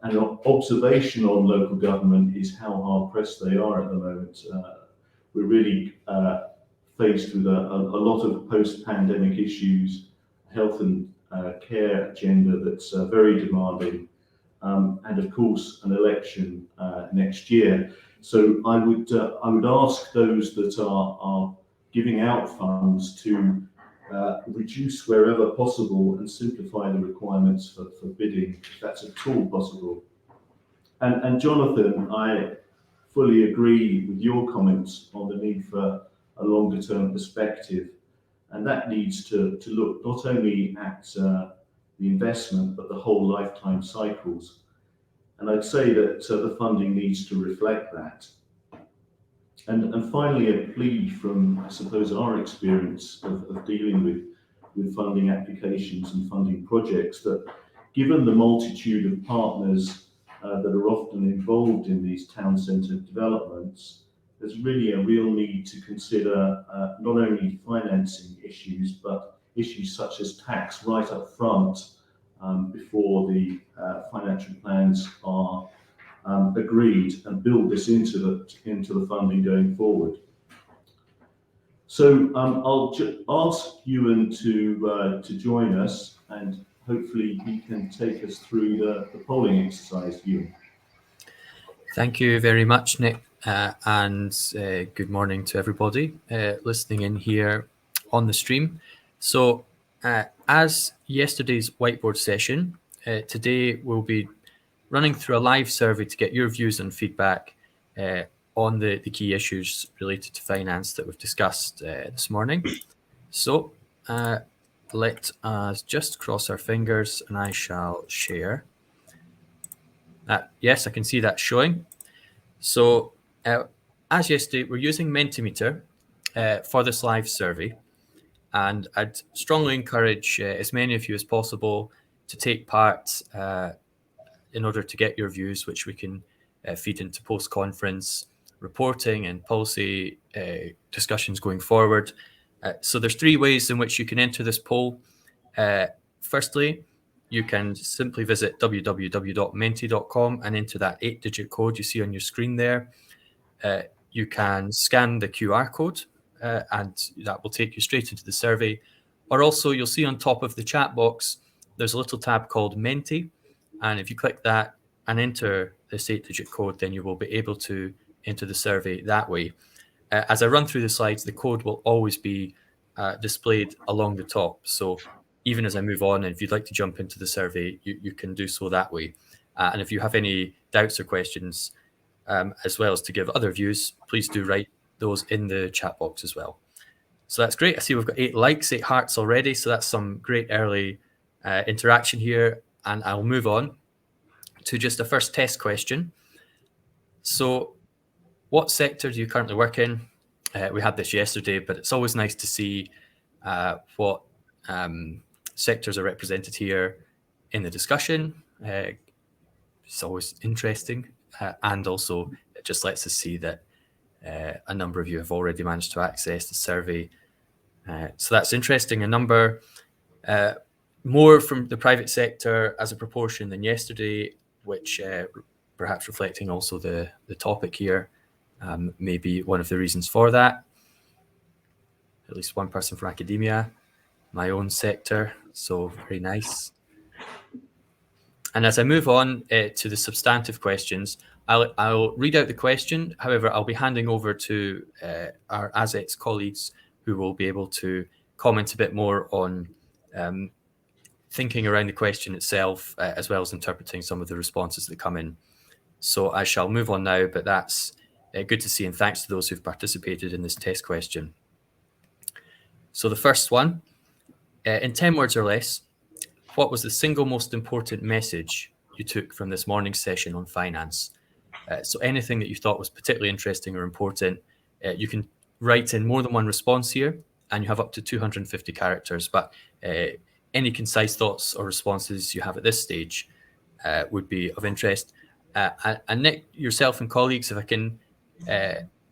And an observation on local government is how hard pressed they are at the moment. We're really faced with a lot of post-pandemic issues, health and care agenda that's very demanding, and of course an election next year. So I would ask those that are giving out funds to reduce wherever possible and simplify the requirements for bidding, if that's at all possible. And Jonathan, I fully agree with your comments on the need for a longer term perspective, and that needs to look not only at the investment but the whole lifetime cycles. And I'd say that the funding needs to reflect that. And finally, a plea from, I suppose, our experience of dealing with funding applications and funding projects, that given the multitude of partners that are often involved in these town centre developments, there's really a real need to consider not only financing issues, but issues such as tax right up front before the financial plans are agreed, and build this into the funding going forward. So I'll ask Ewan to join us, and hopefully he can take us through the polling exercise. Ewan. Thank you very much, Nick, and good morning to everybody listening in here on the stream. So as yesterday's whiteboard session, today we'll be running through a live survey to get your views and feedback on the key issues related to finance that we've discussed this morning. So let us just cross our fingers and I shall share. Yes, I can see that showing. So as yesterday, we're using Mentimeter for this live survey, and I'd strongly encourage as many of you as possible to take part in order to get your views, which we can feed into post-conference reporting and policy discussions going forward. So there's three ways in which you can enter this poll. Firstly, you can simply visit www.menti.com and enter that 8-digit code you see on your screen there. You can scan the QR code and that will take you straight into the survey. Or also you'll see on top of the chat box, there's a little tab called Menti. And if you click that and enter this 8-digit code, then you will be able to enter the survey that way. As I run through the slides, the code will always be displayed along the top. So even as I move on, and if you'd like to jump into the survey, you can do so that way. And if you have any doubts or questions, as well as to give other views, please do write those in the chat box as well. So that's great. I see we've got 8 likes, 8 hearts already. So that's some great early interaction here. And I'll move on to just a first test question. So what sector do you currently work in? We had this yesterday, but it's always nice to see what sectors are represented here in the discussion. It's always interesting. And also it just lets us see that a number of you have already managed to access the survey. So that's interesting. A number more from the private sector as a proportion than yesterday, which perhaps reflecting also the topic here may be one of the reasons for that. At least one person from academia, my own sector, so very nice. And as I move on to the substantive questions, I'll read out the question. However, I'll be handing over to our ASETS colleagues who will be able to comment a bit more on thinking around the question itself, as well as interpreting some of the responses that come in. So I shall move on now, but that's good to see, and thanks to those who've participated in this test question. So the first one, in 10 words or less, what was the single most important message you took from this morning's session on finance? So anything that you thought was particularly interesting or important, you can write in more than one response here, and you have up to 250 characters, but any concise thoughts or responses you have at this stage would be of interest. And Nick, yourself and colleagues, if I can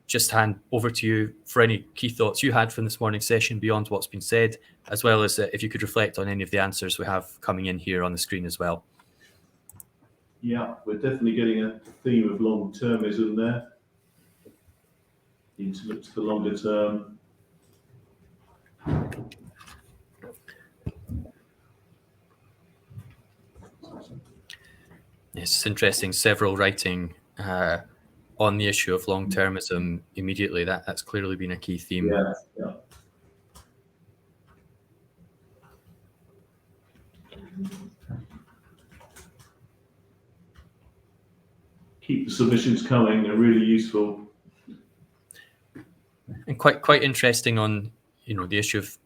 just hand over to you for any key thoughts you had from this morning's session beyond what's been said, as well as if you could reflect on any of the answers we have coming in here on the screen as well. Yeah, we're definitely getting a theme of long-termism there. Need to look to the longer term. Yes, it's interesting. Several writing on the issue of long-termism immediately. That's clearly been a key theme. Yeah, yeah. Keep the submissions coming. They're really useful. And quite interesting on, you know, the issue of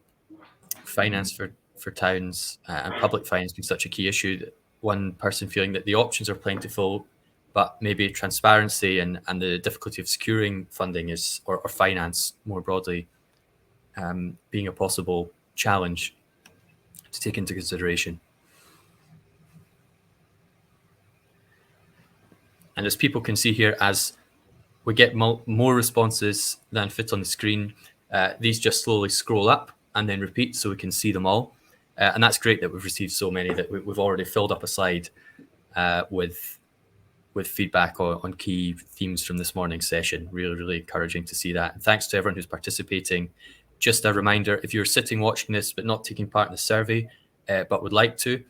finance for towns and public finance being such a key issue. That one person feeling that the options are plentiful, but maybe transparency and the difficulty of securing funding is, or finance more broadly, being a possible challenge to take into consideration. And as people can see here, as we get more responses than fit on the screen, these just slowly scroll up and then repeat so we can see them all. And that's great that we've received so many that we've already filled up a slide with feedback on key themes from this morning's session. Really, really encouraging to see that. And thanks to everyone who's participating. Just a reminder, if you're sitting watching this but not taking part in the survey, but would like to,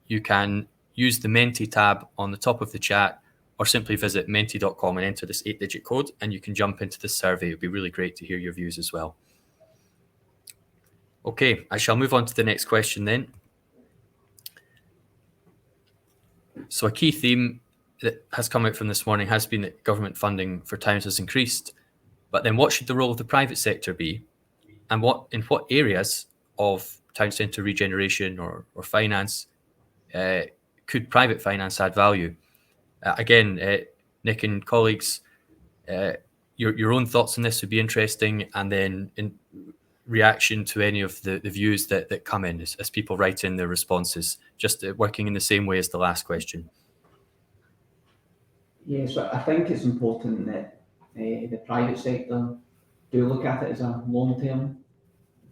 you can use the Menti tab on the top of the chat, or simply visit menti.com and enter this 8-digit code, and you can jump into the survey. It'd be really great to hear your views as well. Okay, I shall move on to the next question then. So a key theme that has come out from this morning has been that government funding for towns has increased, but then what should the role of the private sector be? And in what areas of town centre regeneration or finance could private finance add value? Again, Nick and colleagues, your own thoughts on this would be interesting, and then in reaction to any of the views that come in as people write in their responses, just working in the same way as the last question. Yeah, so I think it's important that the private sector do look at it as a long-term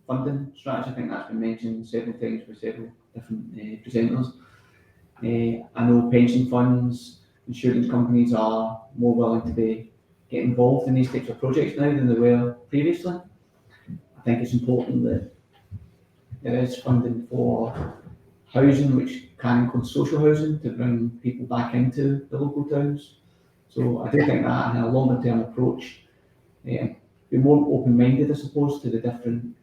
funding strategy. I think that's been mentioned several times by several different presenters. I know pension funds, insurance companies are more willing to get involved in these types of projects now than they were previously. I think it's important that there is funding for housing, which can include social housing, to bring people back into the local towns. So I do think that, and a longer term approach, be more open-minded, I suppose, to the different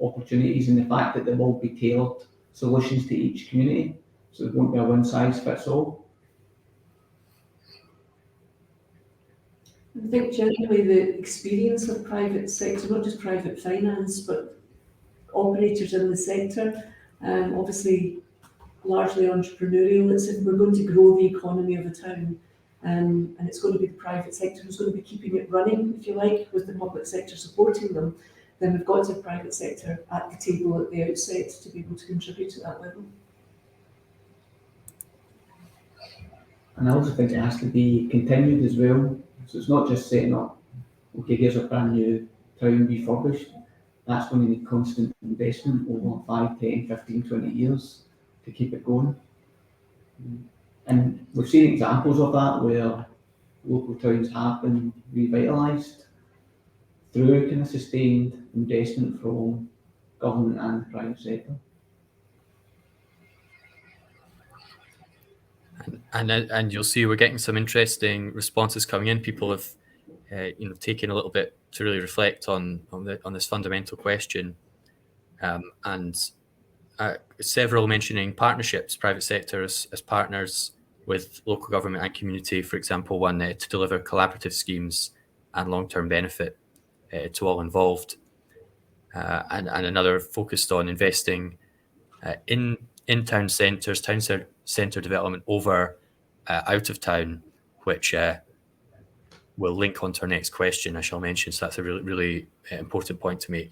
opportunities in the fact that there will be tailored solutions to each community. So there won't be a one size fits all. I think generally the experience of private sector, not just private finance, but operators in the sector, obviously largely entrepreneurial. It's if we're going to grow the economy of a town, and it's going to be the private sector who's going to be keeping it running, if you like, with the public sector supporting them, then we've got to have private sector at the table at the outset to be able to contribute to that level. And I also think it has to be continued as well. So it's not just setting up, okay, here's a brand new town refurbished. That's going to need constant investment over 5, 10, 15, 20 years to keep it going. And we've seen examples of that where local towns have been revitalised through kind of sustained investment from government and the private sector. And you'll see we're getting some interesting responses coming in. People have taken a little bit to really reflect on this fundamental question, and several mentioning partnerships, private sector as partners with local government and community, for example, one to deliver collaborative schemes and long-term benefit to all involved, and another focused on investing in town centres, town centre development over out of town, which will link on to our next question I shall mention. So that's a really, really important point to make.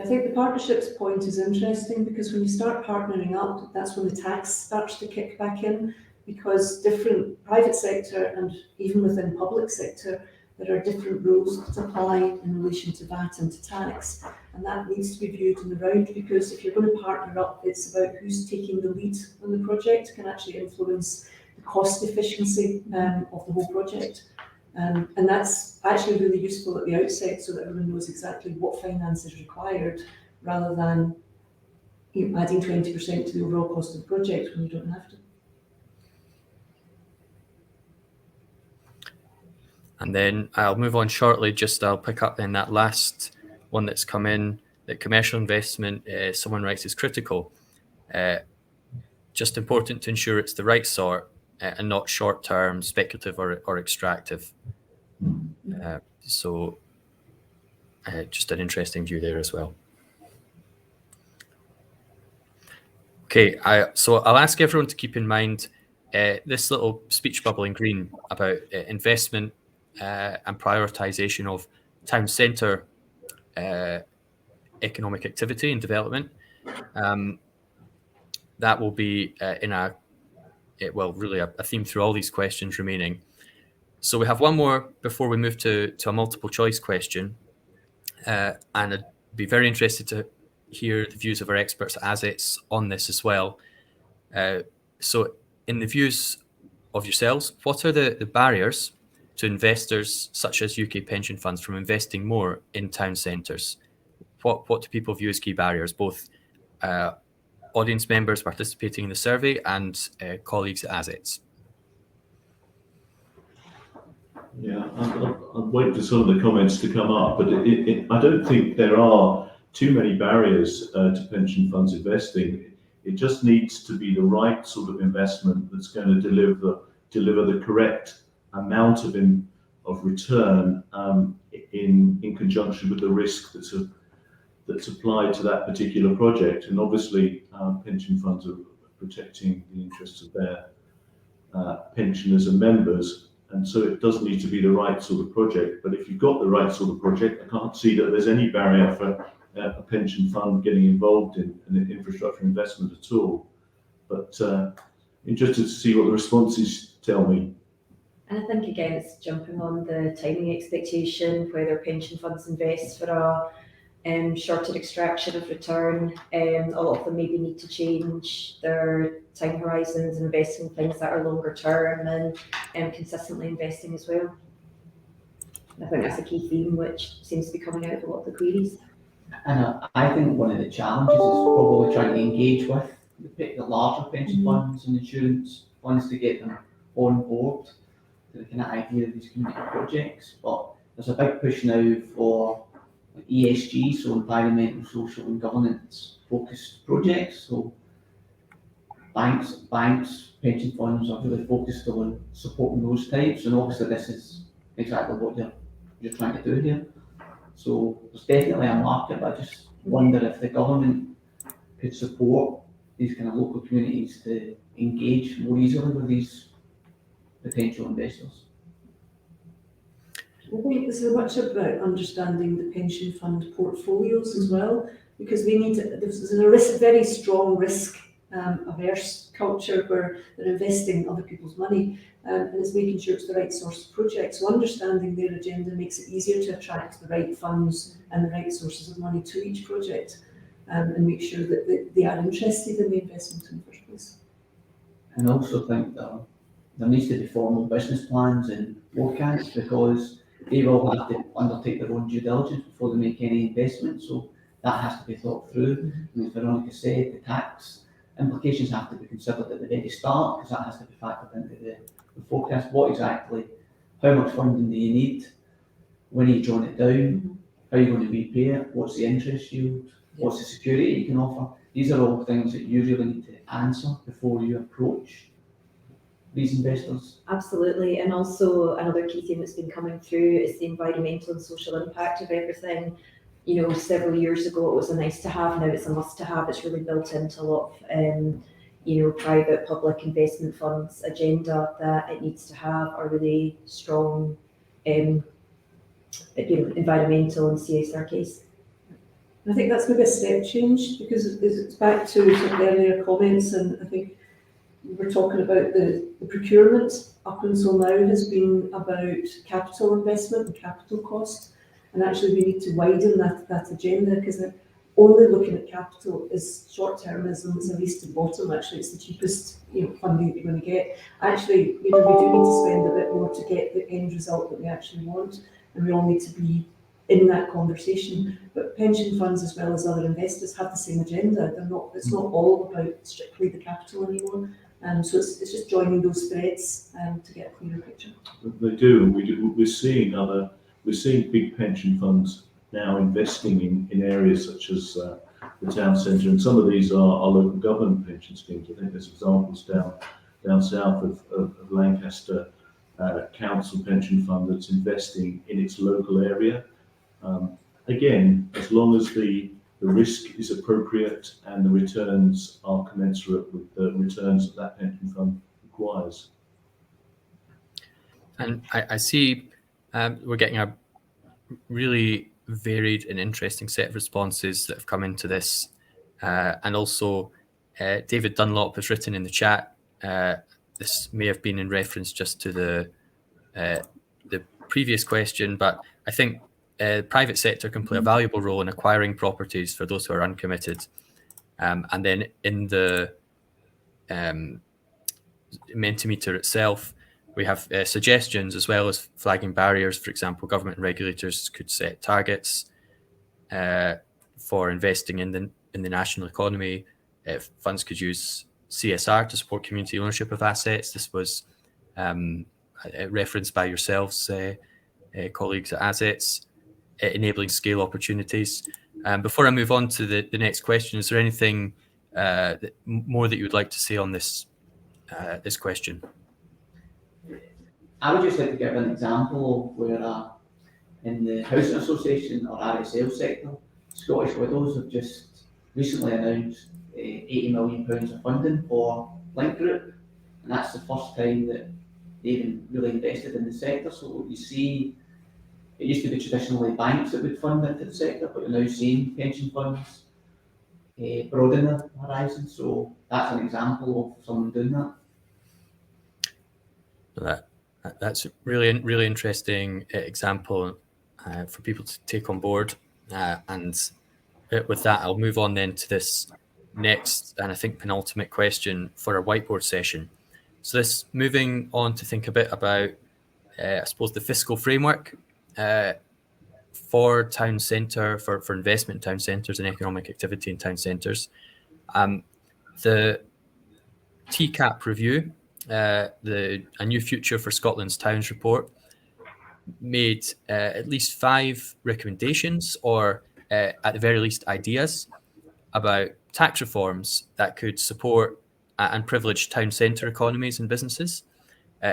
I think the partnerships point is interesting because when you start partnering up, that's when the tax starts to kick back in, because different private sector and even within public sector, there are different rules to apply in relation to VAT and to tax. And that needs to be viewed in the round, because if you're going to partner up, it's about who's taking the lead on the project can actually influence the cost efficiency of the whole project. And that's actually really useful at the outset so that everyone knows exactly what finance is required, rather than adding 20% to the overall cost of the project when you don't have to. And then I'll move on shortly, I'll pick up then that last one that's come in, that commercial investment, someone writes, is critical. Just important to ensure it's the right sort and not short-term, speculative or extractive. So just an interesting view there as well. Okay, so I'll ask everyone to keep in mind this little speech bubble in green about investment and prioritisation of town centre economic activity and development. That will be really a theme through all these questions remaining. So we have one more before we move to a multiple choice question. And I'd be very interested to hear the views of our experts at ASITS on this as well. So in the views of yourselves, what are the barriers to investors such as UK pension funds from investing more in town centres? What do people view as key barriers, both audience members participating in the survey and colleagues at ASITS? Yeah, I'll wait for some of the comments to come up, but I don't think there are too many barriers to pension funds investing. It just needs to be the right sort of investment that's going to deliver the correct amount of return in conjunction with the risk that's applied to that particular project. And obviously, pension funds are protecting the interests of their pensioners and members. And so it does need to be the right sort of project. But if you've got the right sort of project, I can't see that there's any barrier for a pension fund getting involved in an infrastructure investment at all. But interested to see what the responses tell me. And I think, again, it's jumping on the timing expectation, whether pension funds invest for a shorter extraction of return. A lot of them maybe need to change their time horizons and invest in things that are longer term and consistently investing as well. I think that's a key theme which seems to be coming out of a lot of the queries. And I think one of the challenges is probably trying to engage with the larger pension funds and insurance funds to get them on board to the kind of idea of these community projects. But there's a big push now for ESG, so environmental, social and governance focused projects. So banks, pension funds are really focused on supporting those types, and obviously this is exactly what you're trying to do here. So there's definitely a market, but I just wonder if the government could support these kind of local communities to engage more easily with these potential investors. I think there's much about understanding the pension fund portfolios as well, because we need to, there's a very strong risk averse culture where they're investing other people's money, and it's making sure it's the right source of projects. So understanding their agenda makes it easier to attract the right funds and the right sources of money to each project, and make sure that they are interested in the investment in the first place. And I also think that there needs to be formal business plans and forecasts, because they will have to undertake their own due diligence before they make any investment. So that has to be thought through. And as Veronica said, the tax implications have to be considered at the very start, because that has to be factored into the forecast. What exactly, how much funding do you need? When are you drawing it down? How are you going to repay it? What's the interest yield? What's the security you can offer? These are all things that you really need to answer before you approach these investors. Absolutely, and also another key theme that's been coming through is the environmental and social impact of everything. You know, several years ago it was a nice to have, now it's a must to have. It's really built into a lot of you know, private public investment funds agenda that it needs to have a really strong you know, environmental and CSR case. I think that's maybe a step change, because it's back to some earlier comments, and I think we're talking about the procurement up until now has been about capital investment and capital cost, and actually we need to widen that agenda, because only looking at capital is short-termism. It's a race to the bottom. Actually, it's the cheapest, you know, funding that you're going to get. Actually, you know, we do need to spend a bit more to get the end result that we actually want, and we all need to be in that conversation. But pension funds, as well as other investors, have the same agenda. They're not. It's not all about strictly the capital anymore. So it's just joining those threads to get a clearer picture. They do, and we're seeing big pension funds now investing in areas such as the town centre, and some of these are local government pension schemes. I think there's examples down south of Lancaster Council pension fund that's investing in its local area. Again, as long as the risk is appropriate and the returns are commensurate with the returns that pension fund requires. And I see we're getting a really varied and interesting set of responses that have come into this. And also, David Dunlop has written in the chat, this may have been in reference just to the previous question, but I think private sector can play a valuable role in acquiring properties for those who are uncommitted. And then in the Mentimeter itself, we have suggestions as well as flagging barriers. For example, government regulators could set targets for investing in the national economy. Funds could use CSR to support community ownership of assets. This was referenced by yourselves, colleagues at Assets, enabling scale opportunities. Before I move on to the next question, is there anything more that you would like to say on this this question? I would just like to give an example of where in the Housing Association or RSL sector, Scottish Widows have just recently announced £80 million of funding for Link Group, and that's the first time that they've really invested in the sector. So you see, it used to be traditionally banks that would fund into the sector, but you're now seeing pension funds broaden their horizon. So that's an example of someone doing that. That's a really interesting example for people to take on board. And with that, I'll move on then to this next and I think penultimate question for our whiteboard session. So this moving on to think a bit about, I suppose, the fiscal framework for town centre, for investment in town centres and economic activity in town centres. The TCAP review, A New Future for Scotland's Towns report, made at least 5 recommendations, or at the very least ideas, about tax reforms that could support and privilege town centre economies and businesses.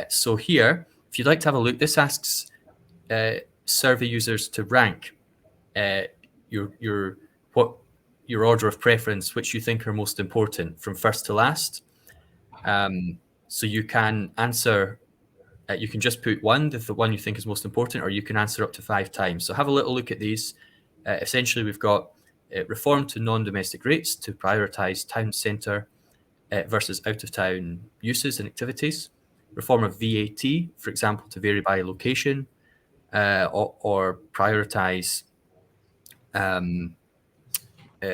So here, if you'd like to have a look, this asks survey users to rank your order of preference, which you think are most important from first to last. So you can answer, you can just put 1, the one you think is most important, or you can answer up to 5 times. So have a little look at these. Essentially, we've got reform to non-domestic rates to prioritise town centre versus out-of-town uses and activities. Reform of VAT, for example, to vary by location, or prioritise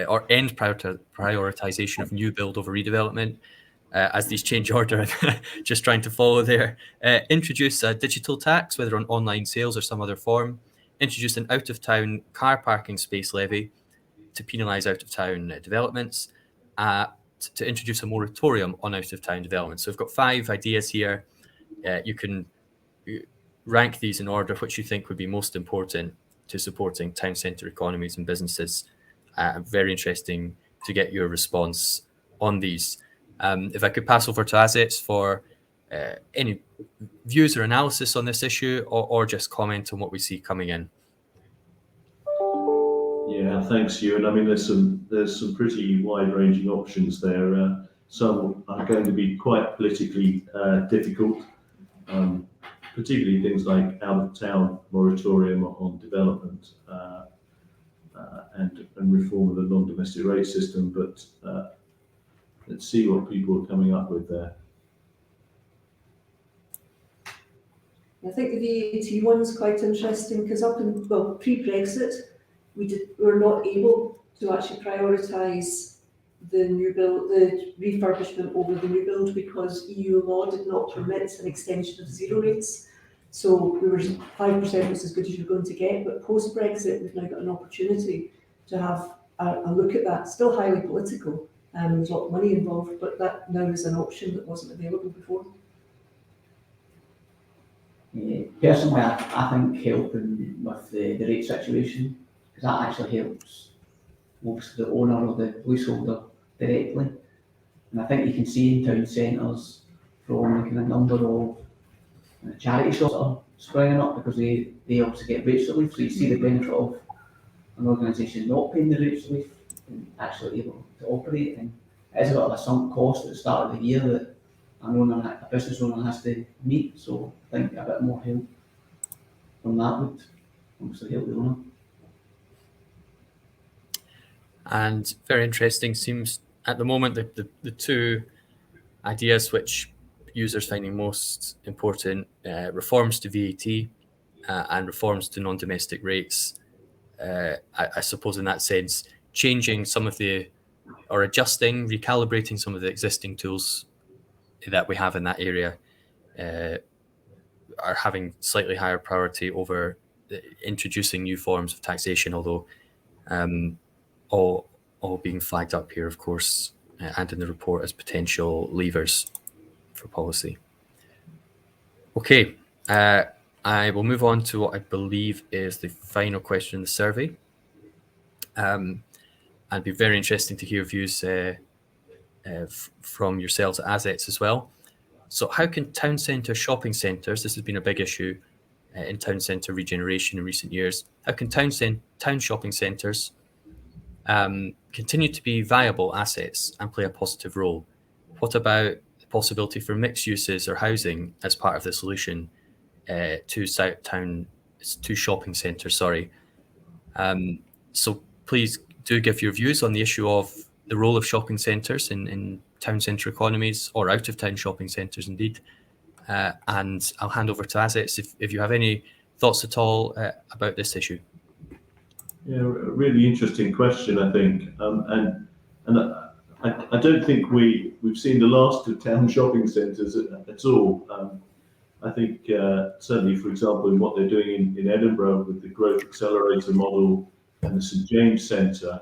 or end prioritisation of new build over redevelopment. As these change order, just trying to follow there. Introduce a digital tax, whether on online sales or some other form. Introduce an out-of-town car parking space levy to penalise out-of-town developments. To introduce a moratorium on out-of-town development. So we've got 5 ideas here. You can rank these in order which you think would be most important to supporting town centre economies and businesses. Very interesting to get your response on these. If I could pass over to Assets for any views or analysis on this issue, or just comment on what we see coming in. Yeah, thanks, Ewan. I mean, there's some pretty wide-ranging options there. Some are going to be quite politically difficult, particularly things like out-of-town moratorium on development and reform of the non-domestic rate system. But let's see what people are coming up with there. I think the VAT one's quite interesting because pre-Brexit, we were not able to actually prioritise the new build, the refurbishment over the new build, because EU law did not permit an extension of 0 rates. So we were 5% was as good as you're going to get. But post-Brexit, we've now got an opportunity to have a look at that. Still highly political, there's a lot of money involved, but that now is an option that wasn't available before. Personally, I think helping with the rate situation, because that actually helps most of the owner or the leaseholder directly. And I think you can see in town centres from the kind of number of charity shops that are springing up, because they also get rates relief. So you see the benefit of an organisation not paying the rates relief and actually able to operate. And it's a bit of a sunk cost at the start of the year that a business owner has to meet. So I think a bit more help from that would obviously help the owner. And very interesting, seems at the moment the 2 ideas which users finding most important, reforms to VAT and reforms to non-domestic rates. I suppose in that sense, changing some of or adjusting, recalibrating some of the existing tools that we have in that area are having slightly higher priority over introducing new forms of taxation, although all being flagged up here, of course, and in the report as potential levers for policy. Okay, I will move on to what I believe is the final question in the survey. And it'd be very interesting to hear views from yourselves at Assets as well. So how can town centre shopping centres, this has been a big issue in town centre regeneration in recent years, how can town shopping centres continue to be viable assets and play a positive role? What about the possibility for mixed uses or housing as part of the solution to shopping centres? So please do give your views on the issue of the role of shopping centres in town centre economies, or out of town shopping centres indeed. And I'll hand over to Assets if you have any thoughts at all about this issue. Yeah, a really interesting question, I think, and I don't think we've seen the last of town shopping centres at all. I think certainly, for example, in what they're doing in Edinburgh with the growth accelerator model and the St James Centre,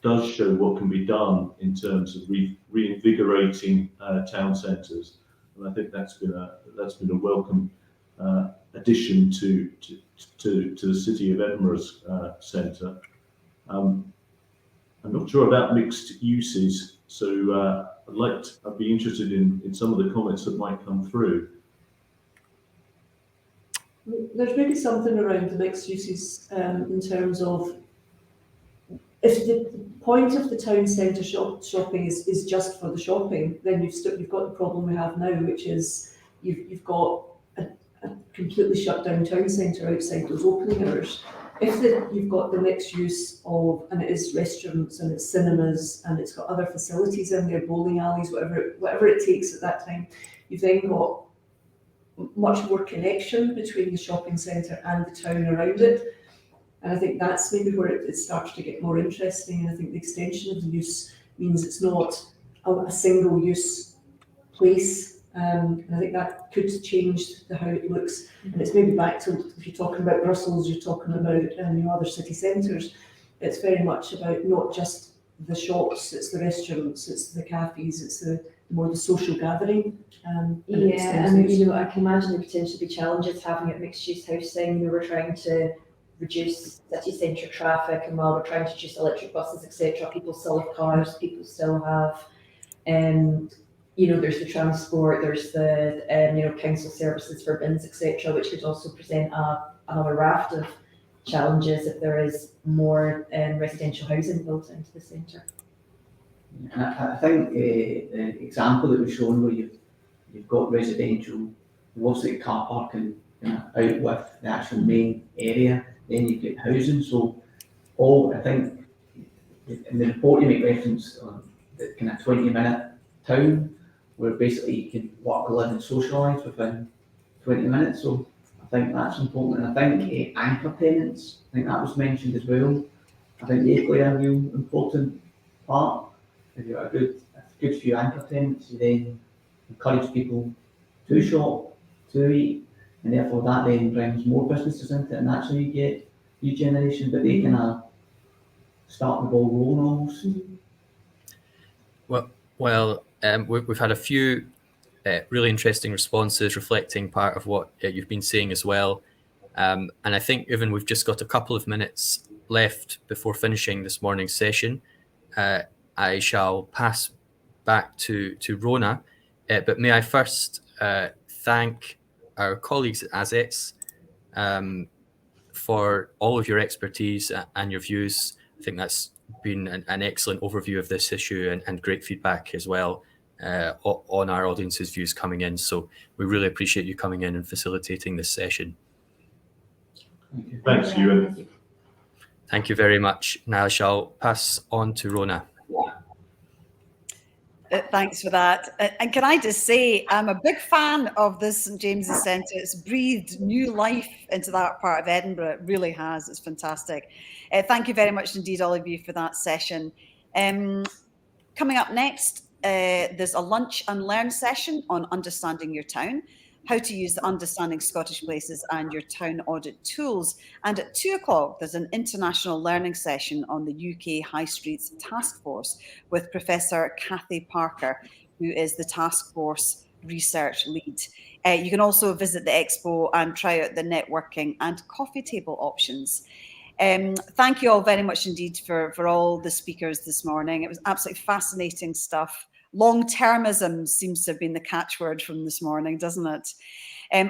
does show what can be done in terms of reinvigorating town centres, and I think that's been a welcome addition to the City of Edinburgh's centre. I'm not sure about mixed uses, so I'd be interested in some of the comments that might come through. There's maybe something around the mixed uses in terms of if the point of the town centre shopping is just for the shopping, then you've got the problem we have now, which is you've got a completely shut down town centre outside those opening hours. If you've got the mixed use of, and it is restaurants and it's cinemas and it's got other facilities in there, bowling alleys, whatever it takes at that time, you've then got much more connection between the shopping centre and the town around it. And I think that's maybe where it starts to get more interesting. And I think the extension of the use means it's not a single use place. And I think that could change how it looks. And it's maybe back to, if you're talking about Brussels, you're talking about other city centres. It's very much about not just the shops, it's the restaurants, it's the cafes, it's more the social gathering. And I can imagine there potentially be challenges having it mixed use housing. We're trying to reduce city centre traffic, and while we're trying to reduce electric buses, etc., people still have cars, people still have, there's the transport, there's the council services for bins, etc., which could also present another raft of challenges if there is more residential housing built into the centre. I think the example that was shown where you've got residential, you've also got car parking out with the actual main area, then you get housing. So I think in the report you make reference on the kind of 20-minute town where basically you can work, live and socialise within 20 minutes. So I think that's important. And I think anchor tenants, I think that was mentioned as well. I think they play a real important part. If you've got a good few anchor tenants, you then encourage people to shop, to eat, and therefore that then brings more businesses into it, and that's how you get new generation, but they kind of start the ball rolling almost. Well, we've had a few really interesting responses reflecting part of what you've been saying as well. And I think even we've just got a couple of minutes left before finishing this morning's session. I shall pass back to Rona, but may I first thank our colleagues at ASETS for all of your expertise and your views. I think that's been an excellent overview of this issue and great feedback as well on our audience's views coming in. So we really appreciate you coming in and facilitating this session. Thanks, Ewan. Thank you very much. Now I shall pass on to Rona. Thanks for that. And can I just say, I'm a big fan of this St James's Centre. It's breathed new life into that part of Edinburgh. It really has. It's fantastic. Thank you very much indeed, all of you, for that session. Coming up next, there's a lunch and learn session on understanding your town, how to use the Understanding Scottish Places and your town audit tools. And at 2 o'clock, there's an international learning session on the UK High Streets Task Force with Professor Cathy Parker, who is the task force research lead. You can also visit the expo and try out the networking and coffee table options. Thank you all very much indeed for all the speakers this morning. It was absolutely fascinating stuff. Long-termism seems to have been the catchword from this morning, doesn't it?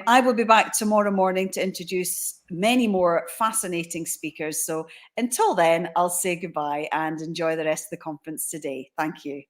I will be back tomorrow morning to introduce many more fascinating speakers. So until then, I'll say goodbye and enjoy the rest of the conference today. Thank you.